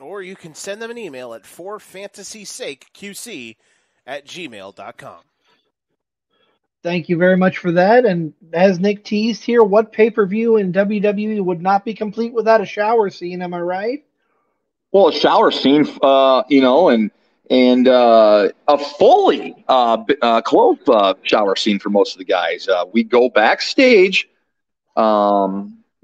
or you can send them an email at forfantasysakeqc@gmail.com. Thank you very much for that. And as Nick teased here, what pay-per-view in WWE would not be complete without a shower scene? Am I right? Well, a shower scene, and a fully clothed shower scene for most of the guys. We go backstage.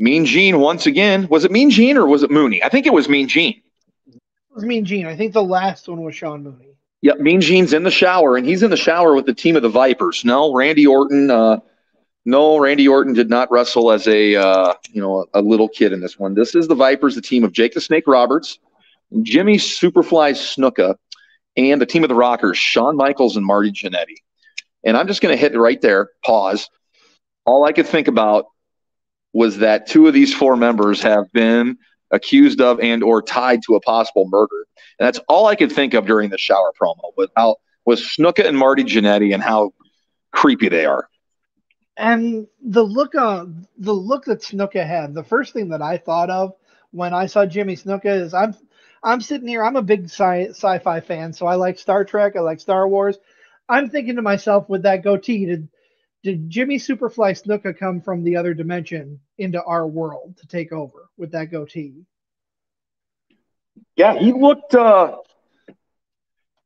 Mean Gene once again. Was it Mean Gene or was it Mooney? I think it was Mean Gene. It was Mean Gene. I think the last one was Sean Mooney. Yep, Mean Gene's in the shower, and he's in the shower with the team of the Vipers. No, Randy Orton. Randy Orton did not wrestle as a little kid in this one. This is the Vipers, the team of Jake the Snake Roberts, Jimmy Superfly Snuka, and the team of the Rockers, Shawn Michaels and Marty Jannetty. And I'm just going to hit it right there, pause. All I could think about was that 2 of these 4 members have been accused of and or tied to a possible murder. And that's all I could think of during the shower promo was Snuka and Marty Jannetty and how creepy they are. And the look that Snuka had, the first thing that I thought of when I saw Jimmy Snuka is I'm sitting here, I'm a big sci-fi fan, so I like Star Trek, I like Star Wars. I'm thinking to myself, with that goatee, did Jimmy Superfly Snuka come from the other dimension into our world to take over with that goatee? Yeah, he looked out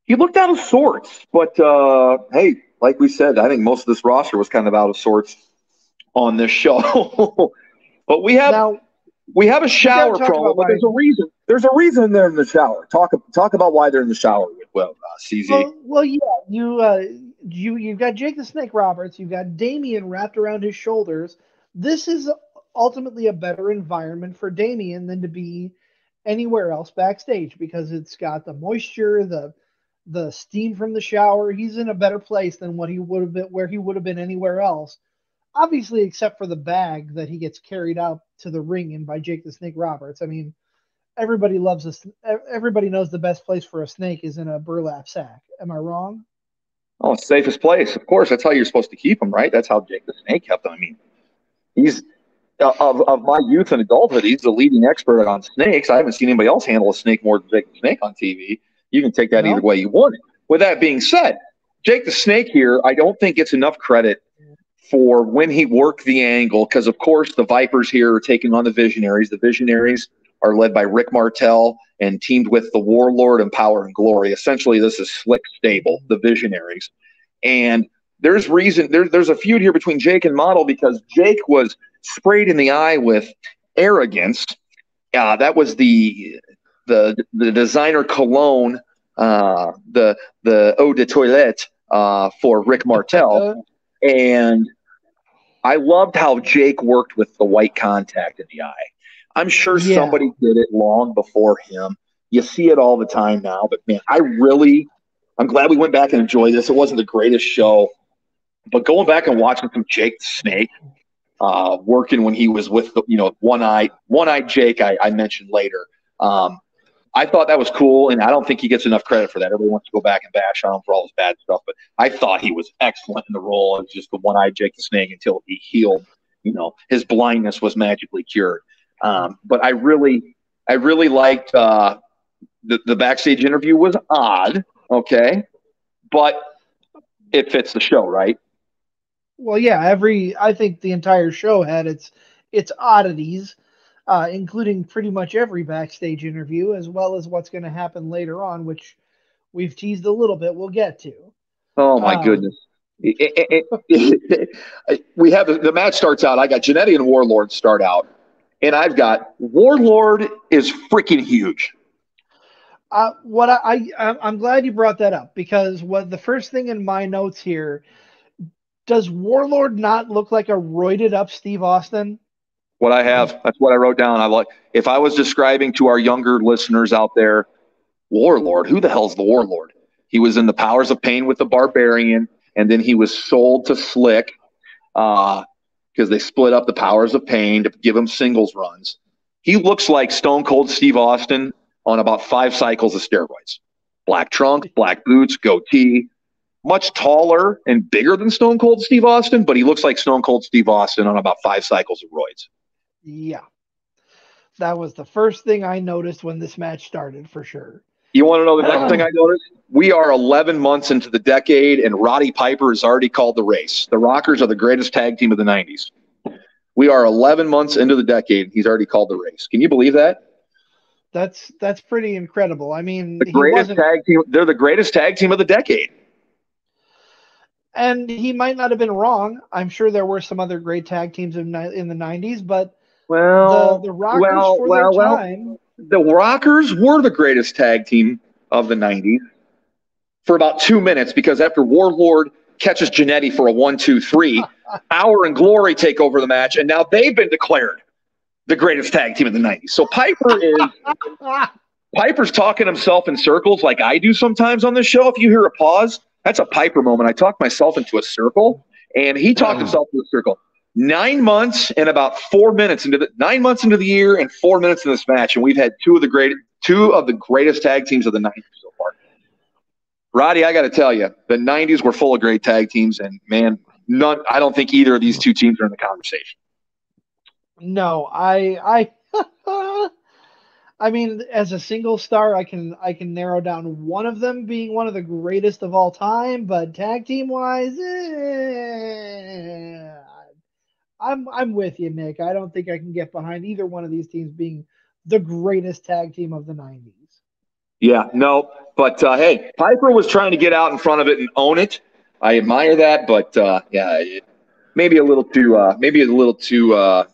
of sorts. But hey, like we said, I think most of this roster was kind of out of sorts on this show. But we have a shower promo, but there's a reason. There's a reason they're in the shower. Talk about why they're in the shower with CZ. Well, yeah, you've got Jake the Snake Roberts, you've got Damian wrapped around his shoulders. This is ultimately a better environment for Damian than to be anywhere else backstage, because it's got the moisture, the steam from the shower. He's in a better place than where he would have been anywhere else. Obviously, except for the bag that he gets carried out to the ring in by Jake the Snake Roberts. I mean, everybody knows the best place for a snake is in a burlap sack. Am I wrong? Oh, safest place. Of course, that's how you're supposed to keep him, right? That's how Jake the Snake kept him. I mean, he's of my youth and adulthood, he's the leading expert on snakes. I haven't seen anybody else handle a snake more than Jake the Snake on TV. You can take that either way you want it. With that being said, Jake the Snake here, I don't think gets enough credit for when he worked the angle, because, of course, the Vipers here are taking on the Visionaries. The Visionaries are led by Rick Martel and teamed with the Warlord and Power and Glory. Essentially, this is Slick Stable, the Visionaries. And there's a feud here between Jake and Model because Jake was sprayed in the eye with arrogance. That was the designer cologne, the eau de toilette for Rick Martel. And I loved how Jake worked with the white contact in the eye. I'm sure somebody did it long before him. You see it all the time now. But, man, I'm glad we went back and enjoyed this. It wasn't the greatest show. But going back and watching some Jake the Snake working when he was with the, one-eyed Jake I mentioned later. I thought that was cool, and I don't think he gets enough credit for that. Everybody wants to go back and bash on him for all his bad stuff, but I thought he was excellent in the role as just the one-eyed Jake the Snake until he healed. His blindness was magically cured. But I really liked the backstage interview. Was odd, okay, but it fits the show, right? Well, yeah. I think the entire show had its oddities. Including pretty much every backstage interview, as well as what's going to happen later on, which we've teased a little bit. We'll get to. Oh, my goodness. We have the match starts out. I got Jannetty and Warlord start out, and I've got Warlord is freaking huge. I'm glad you brought that up, because the first thing in my notes here, does Warlord not look like a roided up Steve Austin? What I have. That's what I wrote down. If I was describing to our younger listeners out there, Warlord, who the hell's the Warlord? He was in the Powers of Pain with the Barbarian, and then he was sold to Slick because they split up the Powers of Pain to give him singles runs. He looks like Stone Cold Steve Austin on about 5 cycles of steroids. Black trunk, black boots, goatee. Much taller and bigger than Stone Cold Steve Austin, but he looks like Stone Cold Steve Austin on about 5 cycles of roids. Yeah. That was the first thing I noticed when this match started, for sure. You want to know the next thing I noticed? We are 11 months into the decade, and Roddy Piper has already called the race. The Rockers are the greatest tag team of the 90s. We are 11 months into the decade, and he's already called the race. Can you believe that? That's pretty incredible. I mean, the greatest tag team. They're the greatest tag team of the decade. And he might not have been wrong. I'm sure there were some other great tag teams in the 90s, but the Rockers their time. The Rockers were the greatest tag team of the 90s for about 2 minutes, because after Warlord catches Jannetty for a 1-2-3, Power and Glory take over the match, and now they've been declared the greatest tag team of the 90s. So Piper is Piper's talking himself in circles like I do sometimes on this show. If you hear a pause, that's a Piper moment. I talk myself into a circle, and he talked himself into a circle. 9 months and about 4 minutes into 9 months into the year and 4 minutes in this match, and we've had two of the greatest tag teams of the 90s so far. Roddy, I got to tell you, the 90s were full of great tag teams, and man, I don't think either of these two teams are in the conversation. No, I I mean, as a single star, I can narrow down one of them being one of the greatest of all time, but tag team wise, I'm with you, Nick. I don't think I can get behind either one of these teams being the greatest tag team of the 90s. Yeah, no, but hey, Piper was trying to get out in front of it and own it. I admire that, but maybe a little too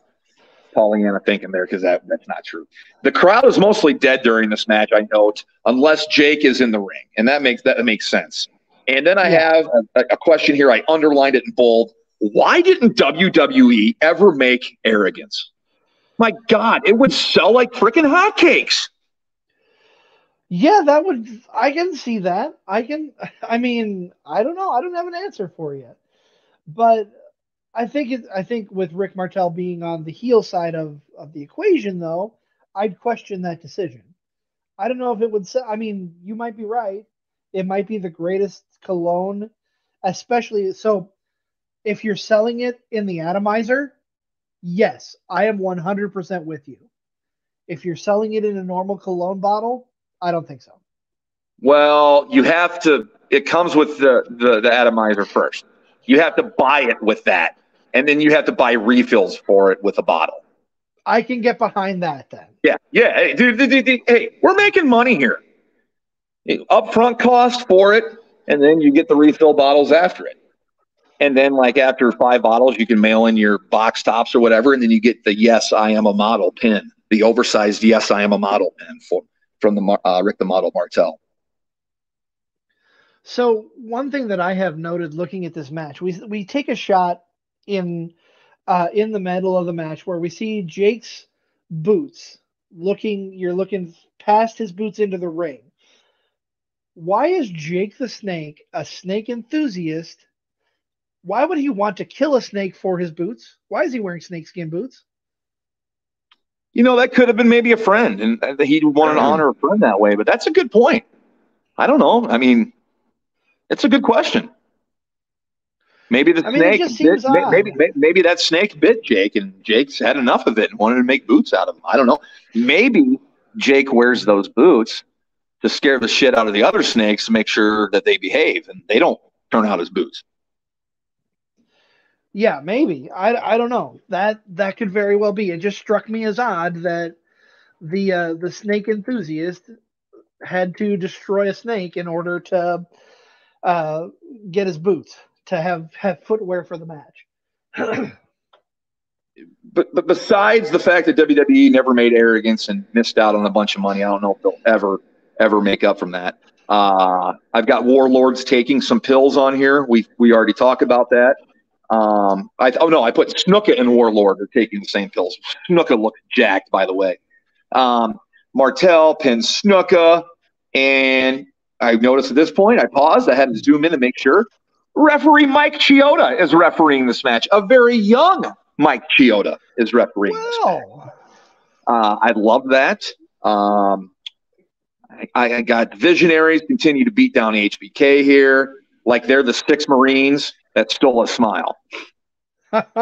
Pollyanna thinking there, because that's not true. The crowd is mostly dead during this match, I note, unless Jake is in the ring, and that makes sense. And then I have a question here. I underlined it in bold. Why didn't WWE ever make Arrogance? My God, it would sell like freaking hotcakes. Yeah, I can see that. I mean, I don't know. I don't have an answer for you. But I think with Rick Martel being on the heel side of the equation, though, I'd question that decision. I don't know if it would sell. I mean, you might be right. It might be the greatest cologne, especially so if you're selling it in the atomizer, yes, I am 100% with you. If you're selling it in a normal cologne bottle, I don't think so. Well, you have to. It comes with the atomizer first. You have to buy it with that, and then you have to buy refills for it with a bottle. I can get behind that then. Yeah. Hey, dude, hey, we're making money here. Upfront cost for it, and then you get the refill bottles after it. And then, like, after 5 bottles, you can mail in your box tops or whatever, and then you get the "Yes, I am a model" pin, the oversized "Yes, I am a model" pin from the Rick the Model Martel. So one thing that I have noted looking at this match, we take a shot in the middle of the match where we see Jake's boots. You're looking past his boots into the ring. Why is Jake the Snake a snake enthusiast? Why would he want to kill a snake for his boots? Why is he wearing snakeskin boots? That could have been maybe a friend, and he'd want to honor a friend that way. But that's a good point. I don't know. I mean, it's a good question. Maybe the snake. It just seems odd. Maybe that snake bit Jake, and Jake's had enough of it and wanted to make boots out of them. I don't know. Maybe Jake wears those boots to scare the shit out of the other snakes to make sure that they behave and they don't turn out as boots. Yeah, maybe. I don't know. That could very well be. It just struck me as odd that the snake enthusiast had to destroy a snake in order to get his boots, to have footwear for the match. But besides the fact that WWE never made Arrogance and missed out on a bunch of money, I don't know if they'll ever make up from that. I've got Warlords taking some pills on here. We already talked about that. I put Snuka and Warlord are taking the same pills. Snuka looked jacked, by the way. Martel pins Snuka, and I noticed at this point, I paused. I had to zoom in to make sure. Referee Mike Chioda is refereeing this match. A very young Mike Chioda is refereeing this match. I love that. I got Visionaries continue to beat down HBK here, like they're the 6 Marines that stole a smile. Power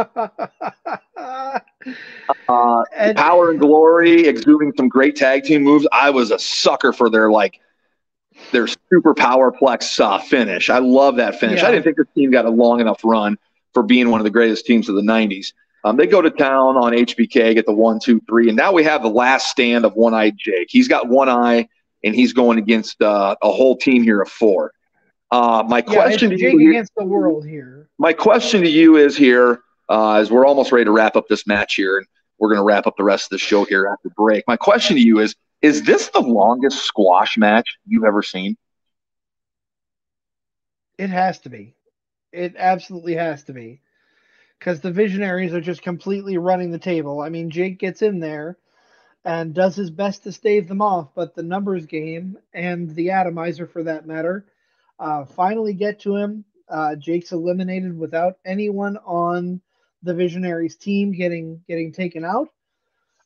and Glory exuding some great tag team moves. I was a sucker for their super powerplex finish. I love that finish. Yeah. I didn't think this team got a long enough run for being one of the greatest teams of the 90s. They go to town on HBK, get the 1, 2, 3, and now we have the last stand of One-Eyed Jake. He's got one eye, and he's going against a whole team here of 4. My question to Jake you against the world here. My question to you is here, as we're almost ready to wrap up this match here, and we're going to wrap up the rest of the show here after break. My question to you is this the longest squash match you've ever seen? It has to be. It absolutely has to be. Because the Visionaries are just completely running the table. I mean, Jake gets in there, and does his best to stave them off. But the numbers game and the atomizer, for that matter, finally get to him. Jake's eliminated without anyone on the Visionaries team getting taken out.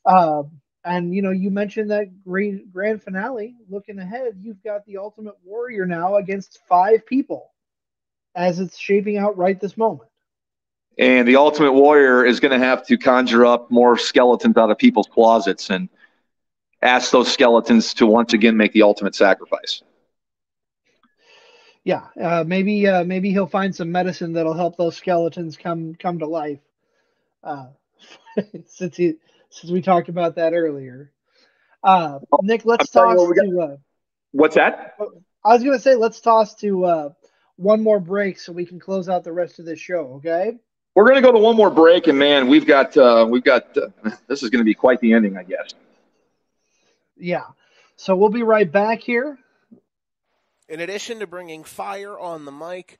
Uh, and you mentioned that great grand finale. Looking ahead, you've got the Ultimate Warrior now against 5 people, as it's shaping out right this moment. And the Ultimate Warrior is going to have to conjure up more skeletons out of people's closets and ask those skeletons to once again make the ultimate sacrifice. Yeah, maybe he'll find some medicine that'll help those skeletons come to life. Since we talked about that earlier, Nick, let's toss to. What's that? I was going to say let's toss to one more break so we can close out the rest of this show. Okay. We're going to go to one more break, and man, we've got this is going to be quite the ending, I guess. Yeah. So we'll be right back here. In addition to bringing fire on the mic,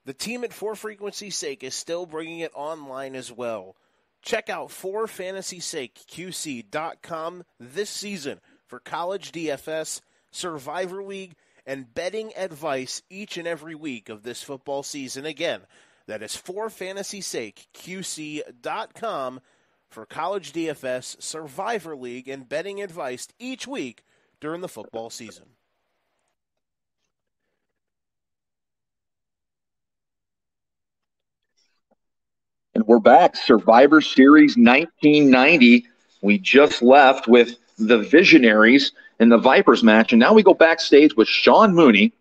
the team at For Frequency's Sake is still bringing it online as well. Check out ForFantasySakeQC.com this season for college DFS, Survivor League, and betting advice each and every week of this football season. Again, that is ForFantasySakeQC.com for college DFS, Survivor League, and betting advice each week during the football season. And we're back. Survivor Series 1990. We just left with the Visionaries in the Vipers match, and now we go backstage with Sean Mooney.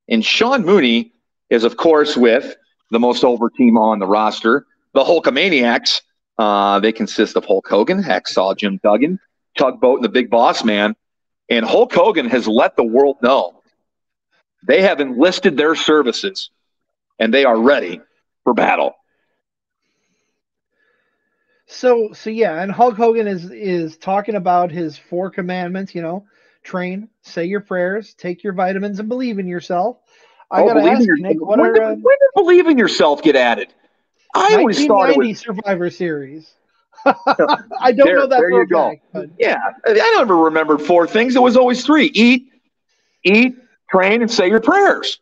And Sean Mooney is, of course, with the most over team on the roster, the Hulkamaniacs. They consist of Hulk Hogan, Hacksaw Jim Duggan, Tugboat, and the Big Boss Man. And Hulk Hogan has let the world know they have enlisted their services, and they are ready for battle. So yeah, and Hulk Hogan is talking about his 4 commandments. Train, say your prayers, take your vitamins, and believe in yourself. I gotta ask you, Nick, when did believe in yourself get added? I always thought it was Survivor Series. I don't know that for a fact. But... Yeah, I never remembered 4 things. It was always 3: eat, train, and say your prayers.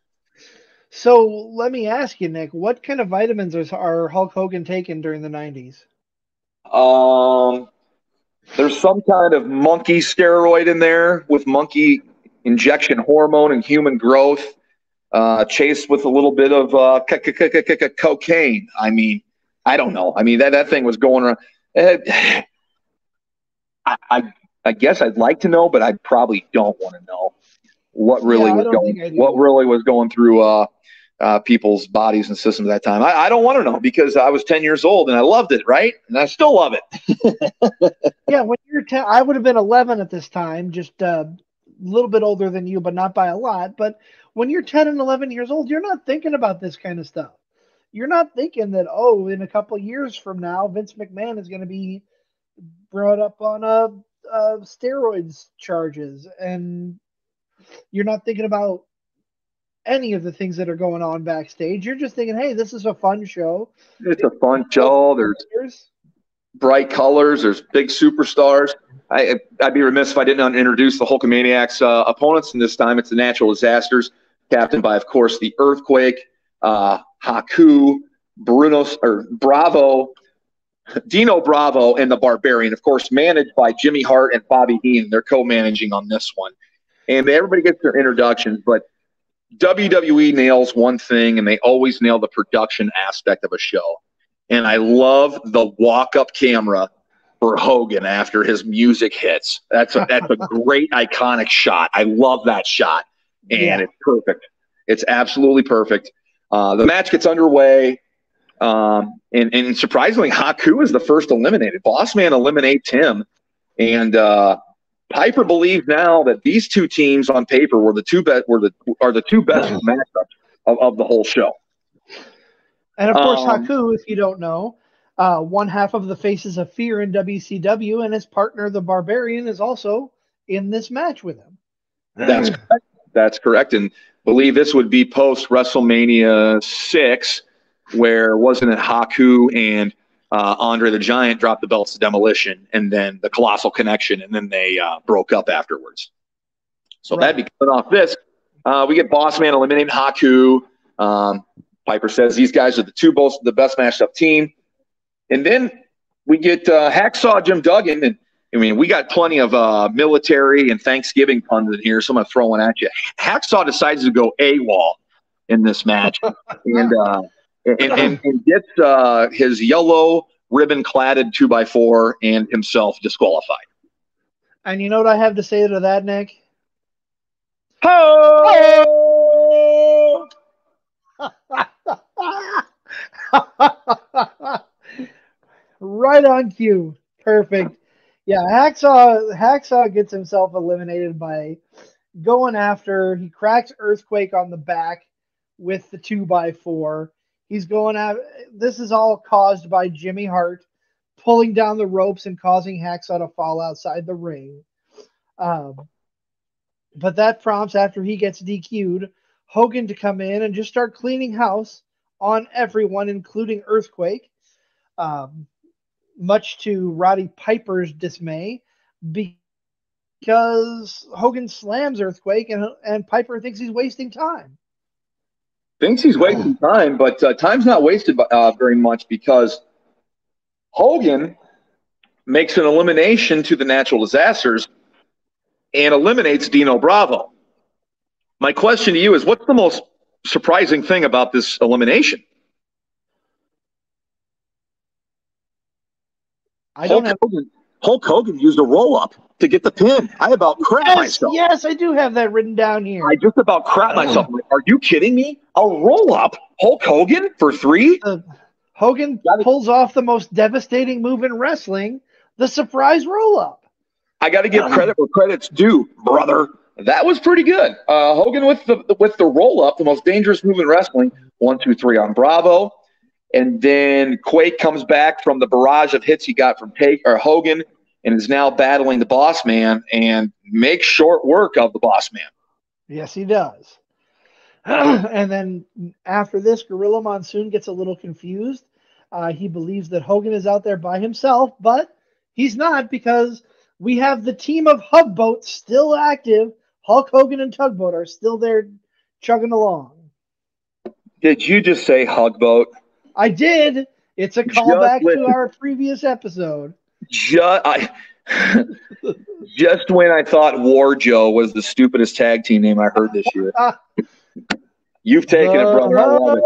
So let me ask you, Nick, what kind of vitamins are Hulk Hogan taking during the 90s? There's some kind of monkey steroid in there with monkey injection hormone and human growth, chased with a little bit of cocaine. I mean, I don't know. I mean, that thing was going around. I guess I'd like to know, but I probably don't want to know what really was going through people's bodies and systems at that time. I don't want to know because I was 10 years old and I loved it, right? And I still love it. Yeah, when you're 10, I would have been 11 at this time, just a little bit older than you, but not by a lot. But when you're 10 and 11 years old, you're not thinking about this kind of stuff. You're not thinking that, in a couple of years from now, Vince McMahon is going to be brought up on steroids charges. And you're not thinking about any of the things that are going on backstage. You're just thinking, hey, this is a fun show. It's a fun show. There's bright colors. There's big superstars. I'd be remiss if I didn't introduce the Hulkamaniacs opponents, and this time it's the Natural Disasters, captained by, of course, the Earthquake, Haku, Bravo, Dino Bravo, and the Barbarian, of course, managed by Jimmy Hart and Bobby Heenan. They're co-managing on this one. And everybody gets their introductions, but WWE nails one thing, and they always nail the production aspect of a show. And I love the walk-up camera for Hogan after his music hits. That's a great, iconic shot. I love that shot, and It's perfect. It's absolutely perfect. The match gets underway, and surprisingly, Haku is the first eliminated. Bossman eliminates him, and Piper believes now that these 2 teams on paper were the 2 best matchups of the whole show. And of course, Haku, if you don't know, one half of the Faces of Fear in WCW, and his partner, the Barbarian, is also in this match with him. That's correct. That's correct. And believe this would be post WrestleMania 6, where wasn't it Haku and Andre the Giant dropped the belts to Demolition, and then the Colossal Connection, and then they broke up afterwards. So that'd be coming off this. We get Boss Man eliminating Haku. Piper says these guys are the best matched up team. And then we get Hacksaw Jim Duggan. And I mean, we got plenty of military and Thanksgiving puns in here, so I'm going to throw one at you. Hacksaw decides to go AWOL in this match and gets his yellow ribbon-cladded 2x4 and himself disqualified. And you know what I have to say to that, Nick? Ho! Right on cue. Perfect. Yeah, Hacksaw gets himself eliminated by going after. He cracks Earthquake on the back with the 2x4. He's going after. This is all caused by Jimmy Hart pulling down the ropes and causing Hacksaw to fall outside the ring. But that prompts, after he gets DQ'd, Hogan to come in and just start cleaning house on everyone, including Earthquake, much to Roddy Piper's dismay, because Hogan slams Earthquake and Piper thinks he's wasting time. Thinks he's wasting time, but time's not wasted very much, because Hogan makes an elimination to the Natural Disasters and eliminates Dino Bravo. My question to you is, what's the most surprising thing about this elimination? Hulk Hogan used a roll-up to get the pin. I about crap myself. Yes, I do have that written down here. I just about crap myself. Are you kidding me? A roll-up? Hulk Hogan for 3? Hogan pulls off the most devastating move in wrestling, the surprise roll-up. I got to give credit where credit's due, brother. That was pretty good. Hogan with the roll-up, the most dangerous move in wrestling. 1, 2, 3 on Bravo. And then Quake comes back from the barrage of hits he got from Hogan and is now battling the Boss Man and makes short work of the Boss Man. Yes, he does. And then after this, Gorilla Monsoon gets a little confused. He believes that Hogan is out there by himself, but he's not, because we have the team of Hugboat still active. Hulk Hogan and Tugboat are still there chugging along. Did you just say Hugboat? I did. It's a callback to our previous episode. Just when I thought War Joe was the stupidest tag team name I heard this year. You've taken it, brother. I love it.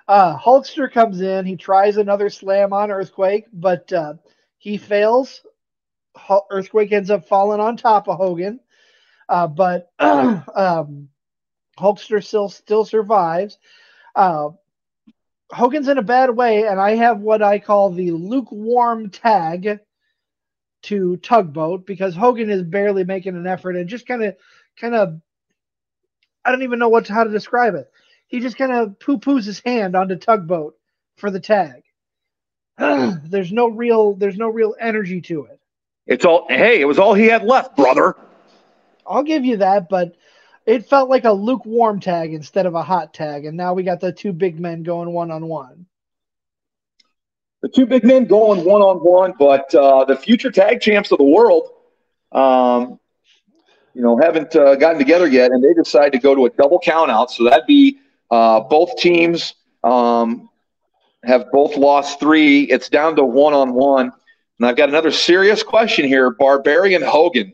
The Hulkster comes in. He tries another slam on Earthquake, but he fails. Earthquake ends up falling on top of Hogan. But Hulkster still survives. Hogan's in a bad way, and I have what I call the lukewarm tag to Tugboat, because Hogan is barely making an effort and just kind of, I don't even know how to describe it. He just kind of poo-poos his hand onto Tugboat for the tag. There's no real energy to it. It was all he had left, brother. I'll give you that, but it felt like a lukewarm tag instead of a hot tag, and now we got the two big men going one-on-one. The two big men going one-on-one, but the future tag champs of the world, haven't gotten together yet, and they decide to go to a double count-out. So that'd be both teams have both lost 3. It's down to one-on-one. And I've got another serious question here. Barbarian Hogan.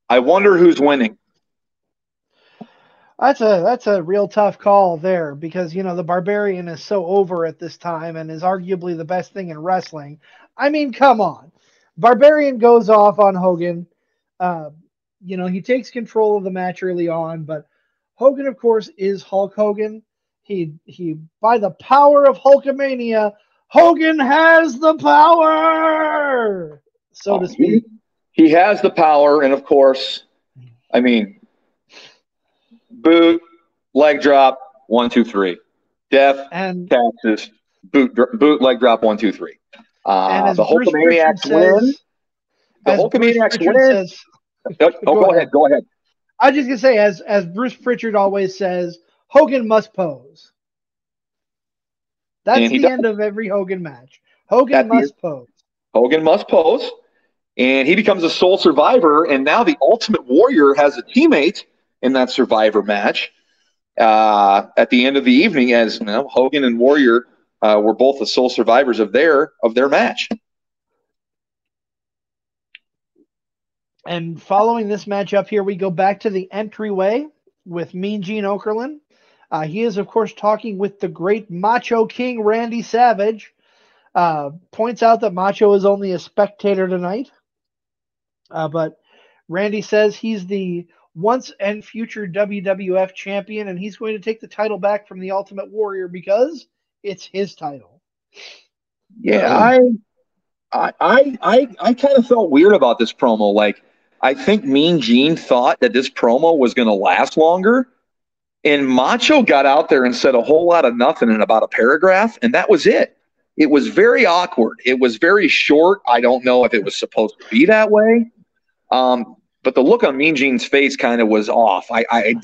I wonder who's winning. That's a real tough call there, because the Barbarian is so over at this time and is arguably the best thing in wrestling. I mean, come on. Barbarian goes off on Hogan. He takes control of the match early on, but Hogan, of course, is Hulk Hogan. He by the power of Hulkamania, Hogan has the power, so to speak. He has the power, and of course, I mean, boot, leg drop, 1, 2, 3. Death, and taxes, boot, leg drop, 1, 2, 3. The Hulkamaniacs win. The Hulkamaniacs win. Go ahead. I was just gonna say, as Bruce Pritchard always says, Hogan must pose. That's the does. end of every Hogan match. Hogan must pose. Hogan must pose. And he becomes a sole survivor. And now the Ultimate Warrior has a teammate in that survivor match at the end of the evening, as Hogan and Warrior were both the sole survivors of their match. And following this match up here, we go back to the entryway with Mean Gene Okerlund. He is, of course, talking with the great Macho King Randy Savage. Points out that Macho is only a spectator tonight. But Randy says he's the once and future WWF champion, and he's going to take the title back from the Ultimate Warrior because it's his title. Yeah, I kind of felt weird about this promo. Like, I think Mean Gene thought that this promo was going to last longer, and Macho got out there and said a whole lot of nothing in about a paragraph, and that was it. It was very awkward. It was very short. I don't know if it was supposed to be that way. But the look on Mean Gene's face kind of was off. I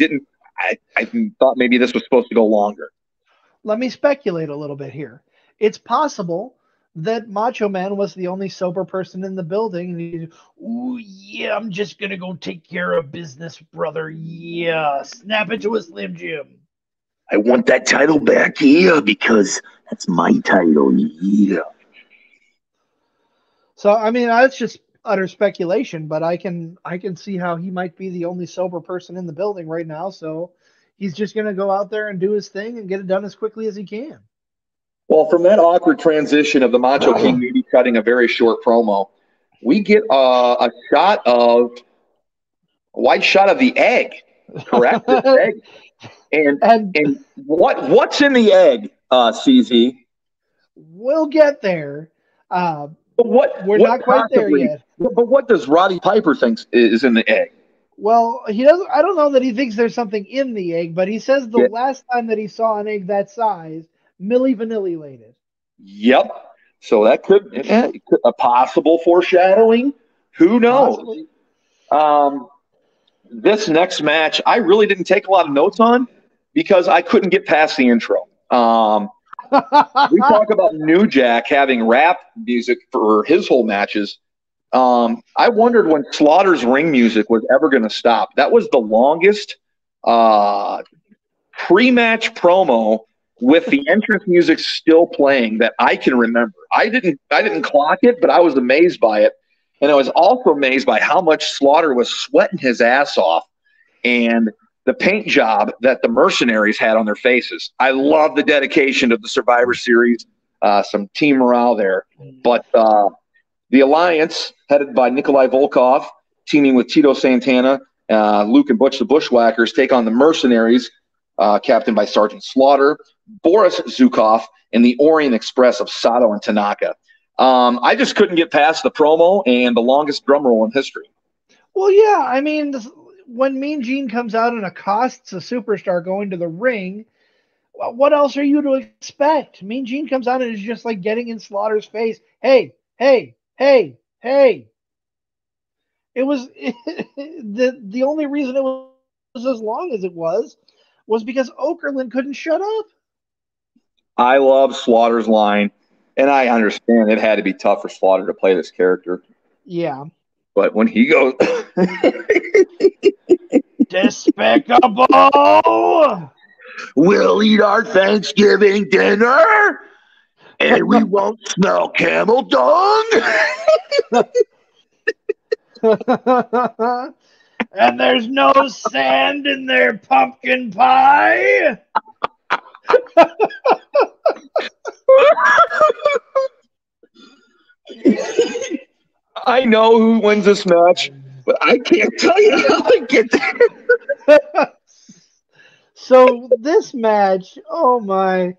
thought maybe this was supposed to go longer. Let me speculate a little bit here. It's possible that Macho Man was the only sober person in the building. And he, ooh, yeah, I'm just going to go take care of business, brother. Yeah, snap it to a Slim Jim. I want that title back, yeah, because that's my title, yeah. So, I mean, that's just utter speculation, but I can see how he might be the only sober person in the building right now. So he's just going to go out there and do his thing and get it done as quickly as he can. Well, from that awkward transition of the Macho King maybe cutting a very short promo, we get a wide shot of the egg, correct? The egg. And what's in the egg, CZ? We'll get there. We're not quite there yet. But what does Roddy Piper think is in the egg? Well, he doesn't. I don't know that he thinks there's something in the egg, but he says the last time that he saw an egg that size, Milli Vanilli laid it. Yep. So that could a possible foreshadowing. Who knows? This next match, I really didn't take a lot of notes on because I couldn't get past the intro. We talk about New Jack having rap music for his whole matches. I wondered when Slaughter's ring music was ever going to stop. That was the longest pre-match promo with the entrance music still playing that I can remember. I didn't clock it, but I was amazed by it. And I was also amazed by how much Slaughter was sweating his ass off and the paint job that the mercenaries had on their faces. I love the dedication to the Survivor Series, some team morale there. But the Alliance, headed by Nikolai Volkov, teaming with Tito Santana, Luke and Butch the Bushwhackers, take on the mercenaries, captained by Sergeant Slaughter, Boris Zukov, and the Orient Express of Sato and Tanaka. I just couldn't get past the promo and the longest drum roll in history. Well, yeah, I mean, when Mean Gene comes out and accosts a superstar going to the ring, what else are you to expect? Mean Gene comes out and is just like getting in Slaughter's face. Hey, hey, hey, hey. It was the only reason it was as long as it was because Okerlund couldn't shut up. I love Slaughter's line, and I understand it had to be tough for Slaughter to play this character. Yeah. But when he goes, despicable, we'll eat our Thanksgiving dinner, and we won't smell camel dung. And there's no sand in their pumpkin pie. I know who wins this match, but I can't tell you how I get there. So this match, oh my.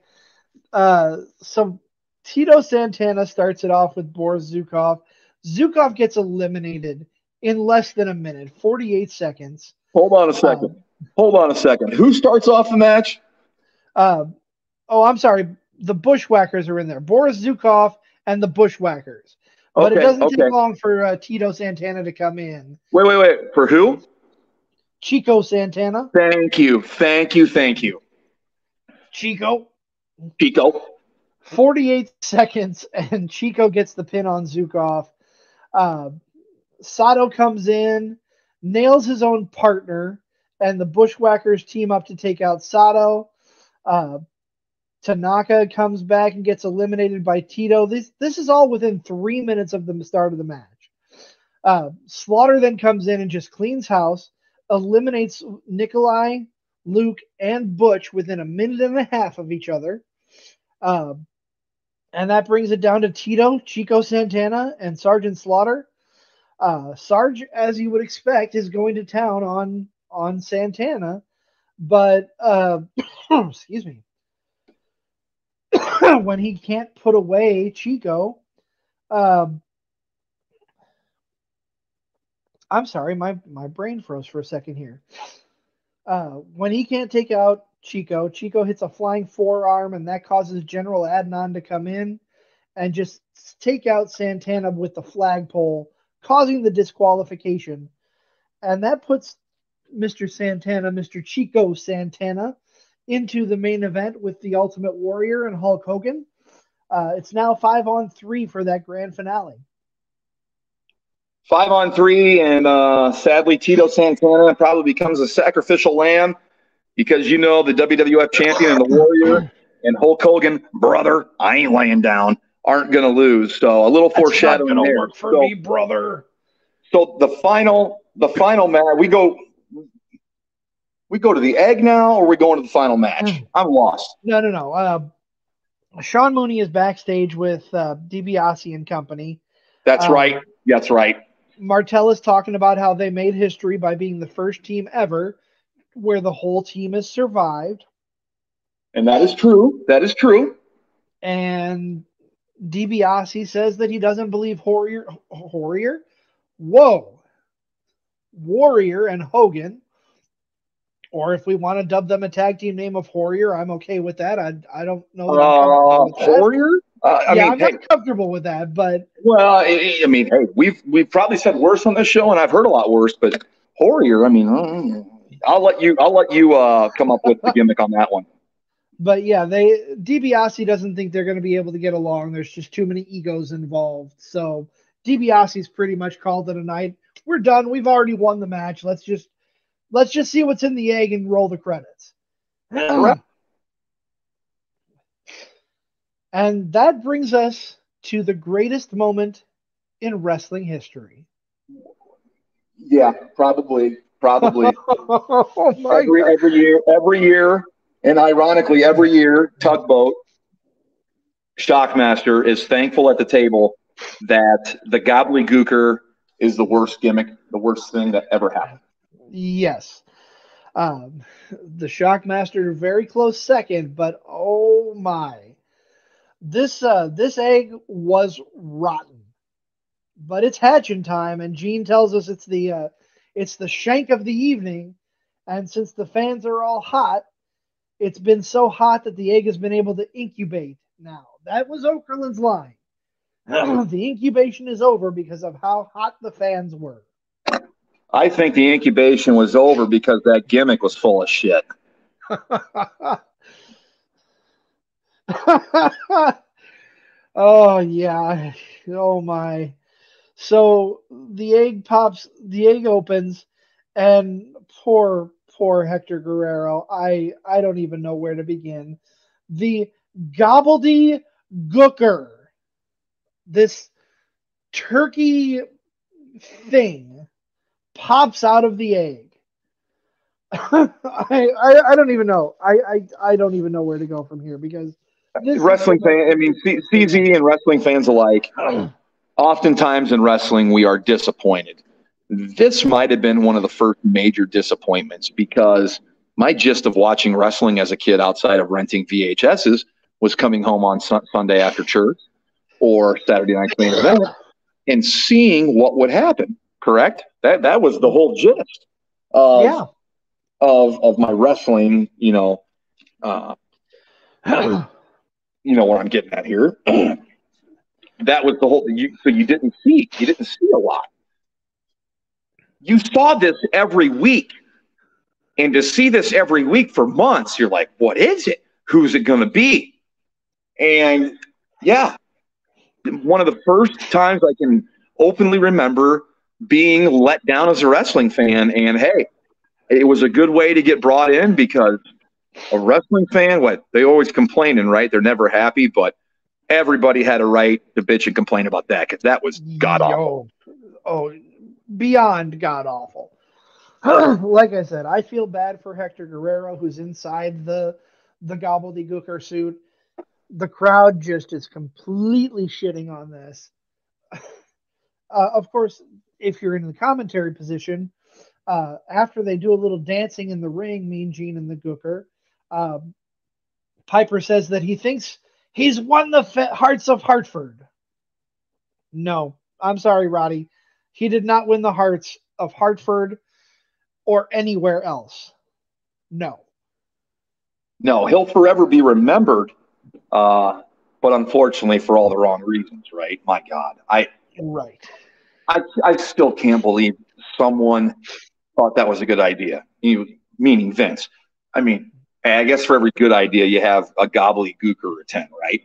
So Tito Santana starts it off with Boris Zukov. Zukov gets eliminated in less than a minute, 48 seconds. Hold on a second. Who starts off the match? I'm sorry. The Bushwhackers are in there. Boris Zukov and the Bushwhackers. But it doesn't take long for Tito Santana to come in. Wait. For who? Chico Santana. Thank you. Chico. Pico. 48 seconds, and Chico gets the pin on Zukov. Sato comes in, nails his own partner, and the Bushwhackers team up to take out Sato. Tanaka comes back and gets eliminated by Tito. This is all within 3 minutes of the start of the match. Slaughter then comes in and just cleans house, eliminates Nikolai, Luke, and Butch within a minute and a half of each other. And that brings it down to Tito, Chico Santana, and Sergeant Slaughter. Sarge, as you would expect, is going to town on Santana, but excuse me, when he can't put away Chico, I'm sorry, my brain froze for a second here. When he can't take out Chico hits a flying forearm, and that causes General Adnan to come in and just take out Santana with the flagpole, causing the disqualification. And that puts Mr. Santana, Mr. Chico Santana, into the main event with the Ultimate Warrior and Hulk Hogan. It's now 5-on-3 for that grand finale. 5-on-3, and sadly, Tito Santana probably becomes a sacrificial lamb because the WWF champion and the Warrior and Hulk Hogan, brother, I ain't laying down, aren't going to lose. So a little foreshadowing there. That's not going to work for me, brother. So the final match, we go to the egg now, or we going to the final match? I'm lost. No. Sean Mooney is backstage with DiBiase and company. That's right. That's right. Martel is talking about how they made history by being the first team ever where the whole team has survived. And that is true. That is true. And DiBiase says that he doesn't believe Warrior and Hogan, or if we want to dub them a tag team name of Warrior, I'm okay with that. I don't know that I'm comfortable with that. Warrior? I'm not comfortable with that, but hey, we've probably said worse on this show, and I've heard a lot worse. But Warrior, I'll let you come up with the gimmick on that one. But yeah, DiBiase doesn't think they're going to be able to get along. There's just too many egos involved. So DiBiase's pretty much called it a night. We're done. We've already won the match. Let's just see what's in the egg and roll the credits. And that brings us to the greatest moment in wrestling history. Yeah, probably. Oh my Every year, and ironically, every year, Tugboat Shockmaster is thankful at the table that the gobbledygooker is the worst gimmick, the worst thing that ever happened. Yes. The Shockmaster, very close second, but oh my. This egg was rotten, but it's hatching time, and Gene tells us it's the shank of the evening, and since the fans are all hot, it's been so hot that the egg has been able to incubate now. That was Okerlund's line. The incubation is over because of how hot the fans were. I think the incubation was over because that gimmick was full of shit. Oh yeah. Oh my. So the egg opens, and poor Hector Guerrero. I don't even know where to begin. The gobbledygooker, this turkey thing, pops out of the egg. I don't even know. I don't even know where to go from here because wrestling fan. CZ and wrestling fans alike. Oftentimes in wrestling, we are disappointed. This might have been one of the first major disappointments because my gist of watching wrestling as a kid outside of renting VHSs was coming home on Sunday after church or Saturday night's main event and seeing what would happen. Correct? That was the whole gist of my wrestling. What I'm getting at here. That was the whole. So you didn't see a lot. You saw this every week, and to see this every week for months, you're like, what is it? who's it going to be? And yeah, one of the first times I can openly remember being let down as a wrestling fan. And hey, it was a good way to get brought in because a wrestling fan, they always complaining, right? They're never happy, but everybody had a right to bitch and complain about that because that was god awful. Oh, beyond god awful. Like I said, I feel bad for Hector Guerrero, who's inside the gobbledygooker suit. The crowd just is completely shitting on this. Of course, if you're in the commentary position, after they do a little dancing in the ring, Mean Gene and the Gooker, Piper says that he thinks he's won the hearts of Hartford. No, I'm sorry, Roddy. He did not win the hearts of Hartford or anywhere else. No. No, he'll forever be remembered, but unfortunately for all the wrong reasons, right? My God. I still can't believe someone thought that was a good idea, meaning Vince. I mean, I guess for every good idea, you have a gobbledygooker or 10, right?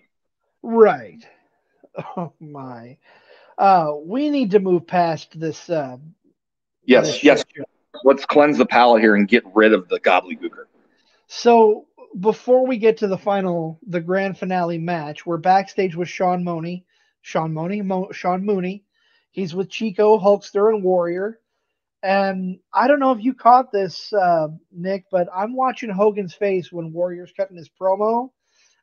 Right. Oh, my. We need to move past this. Yes. Let's cleanse the palate here and get rid of the gobbledygooker. So before we get to the grand finale match, we're backstage with Sean Mooney. He's with Chico, Hulkster, and Warrior. And I don't know if you caught this, Nick, but I'm watching Hogan's face when Warrior's cutting his promo.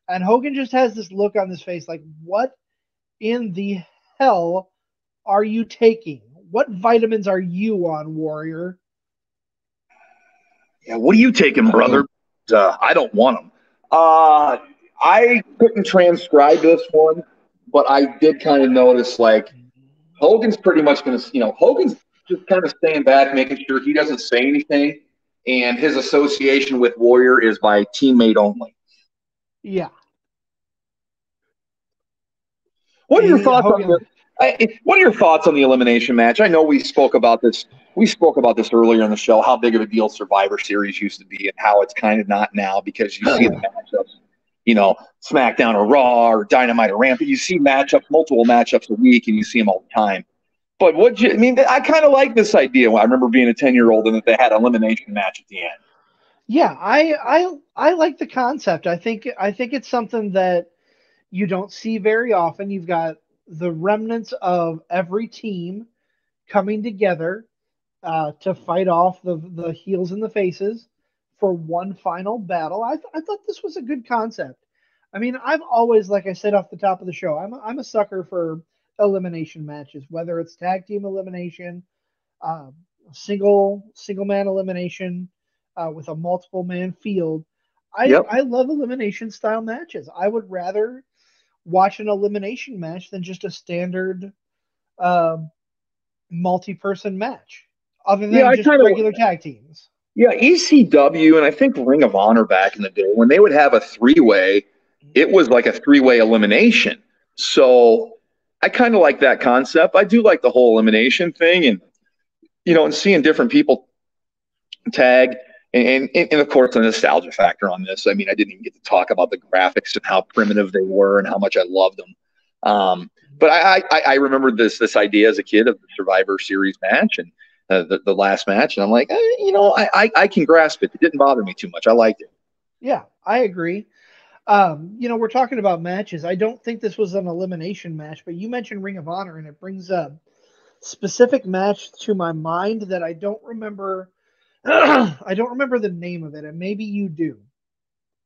And Hogan just has this look on his face like, what in the hell are you taking? What vitamins are you on, Warrior? Yeah, what are you taking, brother? I don't want them. I couldn't transcribe this one, but I did kind of notice, like, Hogan's pretty much going to, Hogan's just kind of staying back, making sure he doesn't say anything, and his association with Warrior is by teammate only. Yeah. What are your thoughts on the elimination match? I know we spoke about this. We spoke about this earlier in the show, how big of a deal Survivor Series used to be and how it's kind of not now because you see the matchups, SmackDown or Raw or Dynamite or Rampage. You see multiple matchups a week, and you see them all the time. But I kind of like this idea. I remember being a 10-year-old and that they had an elimination match at the end. Yeah, I like the concept. I think it's something that you don't see very often. You've got the remnants of every team coming together to fight off the heels and the faces for one final battle. I thought this was a good concept. I mean, I've always, like I said off the top of the show, I'm a sucker for elimination matches, whether it's tag team elimination, single man elimination with a multiple man field. I love elimination style matches. I would rather watch an elimination match than just a standard multi-person match, other than just regular tag teams. Yeah, ECW and I think Ring of Honor back in the day, when they would have a three-way, it was like a three-way elimination. So I kind of like that concept. I do like the whole elimination thing, and seeing different people tag. And of course, the nostalgia factor on this. I mean, I didn't even get to talk about the graphics and how primitive they were and how much I loved them. But I remember this idea as a kid of the Survivor Series match and the last match, and I'm like, I can grasp it. It didn't bother me too much. I liked it. Yeah, I agree. We're talking about matches. I don't think this was an elimination match, but you mentioned Ring of Honor, and it brings a specific match to my mind that I don't remember. I don't remember the name of it, and maybe you do.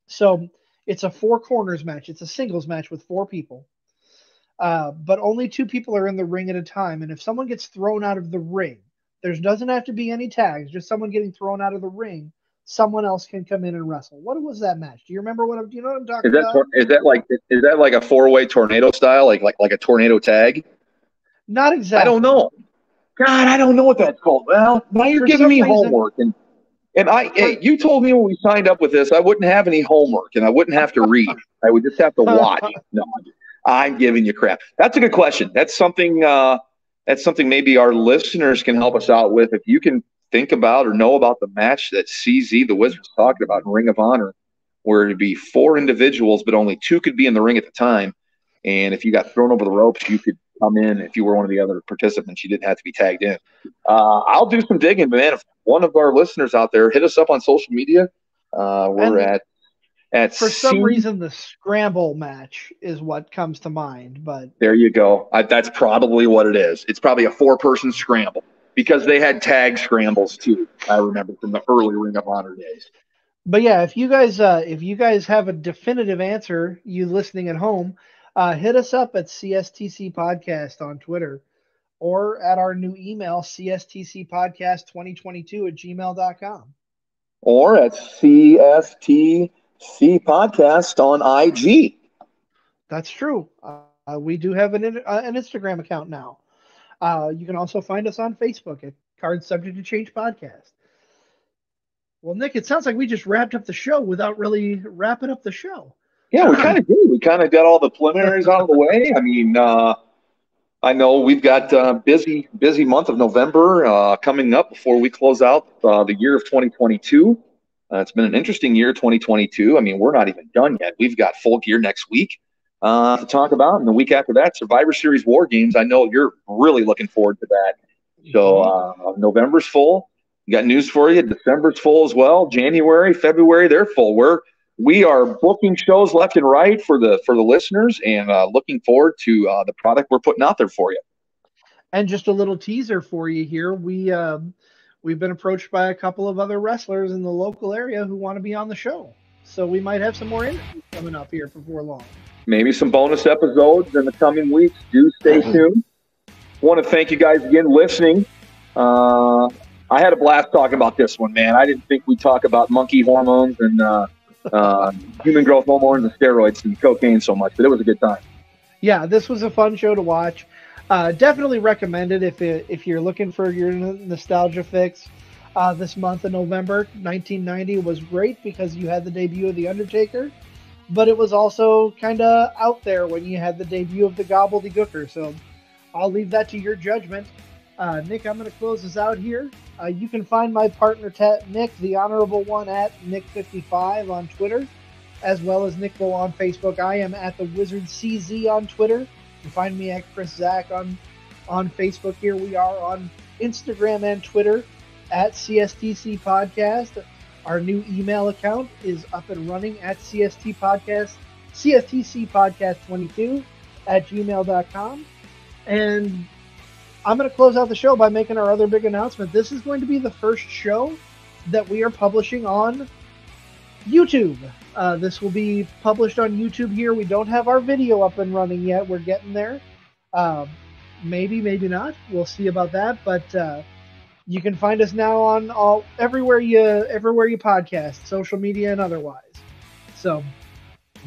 So it's a 4 corners match. It's a singles match with 4 people. But only 2 people are in the ring at a time. And if someone gets thrown out of the ring, there doesn't have to be any tags, just someone getting thrown out of the ring. Someone else can come in and wrestle. What was that match? Do you remember do you know what I'm talking about? Is that like a 4-way tornado style, like a tornado tag? Not exactly. I don't know. God, I don't know what that's called. Well, now you're giving me homework, and you told me when we signed up with this, I wouldn't have any homework and I wouldn't have to read. I would just have to watch. No, I'm giving you crap. That's a good question. That's something maybe our listeners can help us out with. If you can think about or know about the match that CZ the Wizard's talking about in Ring of Honor, where it'd be 4 individuals, but only 2 could be in the ring at the time. And if you got thrown over the ropes, you could come in. If you were one of the other participants, you didn't have to be tagged in. I'll do some digging, but man, if one of our listeners out there, hit us up on social media. We're at for some reason the scramble match is what comes to mind, but there you go. That's probably what it is. It's probably a 4-person scramble because they had tag scrambles too. I remember from the early Ring of Honor days. But yeah, if you guys have a definitive answer, you listening at home, hit us up at CSTC Podcast on Twitter or at our new email, cstcpodcast2022@gmail.com. Or at CSTC Podcast on IG. That's true. We do have an Instagram account now. You can also find us on Facebook at Cards Subject to Change Podcast. Well, Nick, it sounds like we just wrapped up the show without really wrapping up the show. Yeah, we kind of did. We kind of got all the preliminaries out of the way. I mean, I know we've got busy month of November coming up before we close out the year of 2022. It's been an interesting year, 2022. I mean, we're not even done yet. We've got Full Gear next week to talk about, and the week after that, Survivor Series War Games. I know you're really looking forward to that. So November's full. We got news for you. December's full as well. January, February, they're full. We are booking shows left and right for the listeners, and looking forward to the product we're putting out there for you. And just a little teaser for you here. We've been approached by a couple of other wrestlers in the local area who want to be on the show. So we might have some more interviews coming up here before long. Maybe some bonus episodes in the coming weeks. Do stay tuned. Want to thank you guys again listening. I had a blast talking about this one, man. I didn't think we'd talk about monkey hormones and human growth hormones and steroids and cocaine so much, but it was a good time. Yeah, this was a fun show to watch. Definitely recommend it if you're looking for your nostalgia fix. This month of November, 1990 was great because you had the debut of The Undertaker, but it was also kind of out there when you had the debut of the Gobbledygooker. So I'll leave that to your judgment. Nick, I'm going to close this out here. You can find my partner, Nick, the Honorable One, at Nick55 on Twitter, as well as Nick Bull on Facebook. I am at the Wizard CZ on Twitter. You can find me at Chris Zach on Facebook here. We are on Instagram and Twitter at CSTC Podcast. Our new email account is up and running at CSTCpodcast22 at gmail.com. And I'm going to close out the show by making our other big announcement. This is going to be the first show that we are publishing on YouTube. This will be published on YouTube here. We don't have our video up and running yet. We're getting there. Maybe not. We'll see about that. But you can find us now on everywhere you podcast, social media and otherwise. So,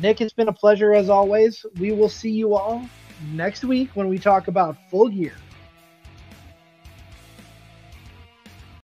Nick, it's been a pleasure as always. We will see you all next week when we talk about Full Gear.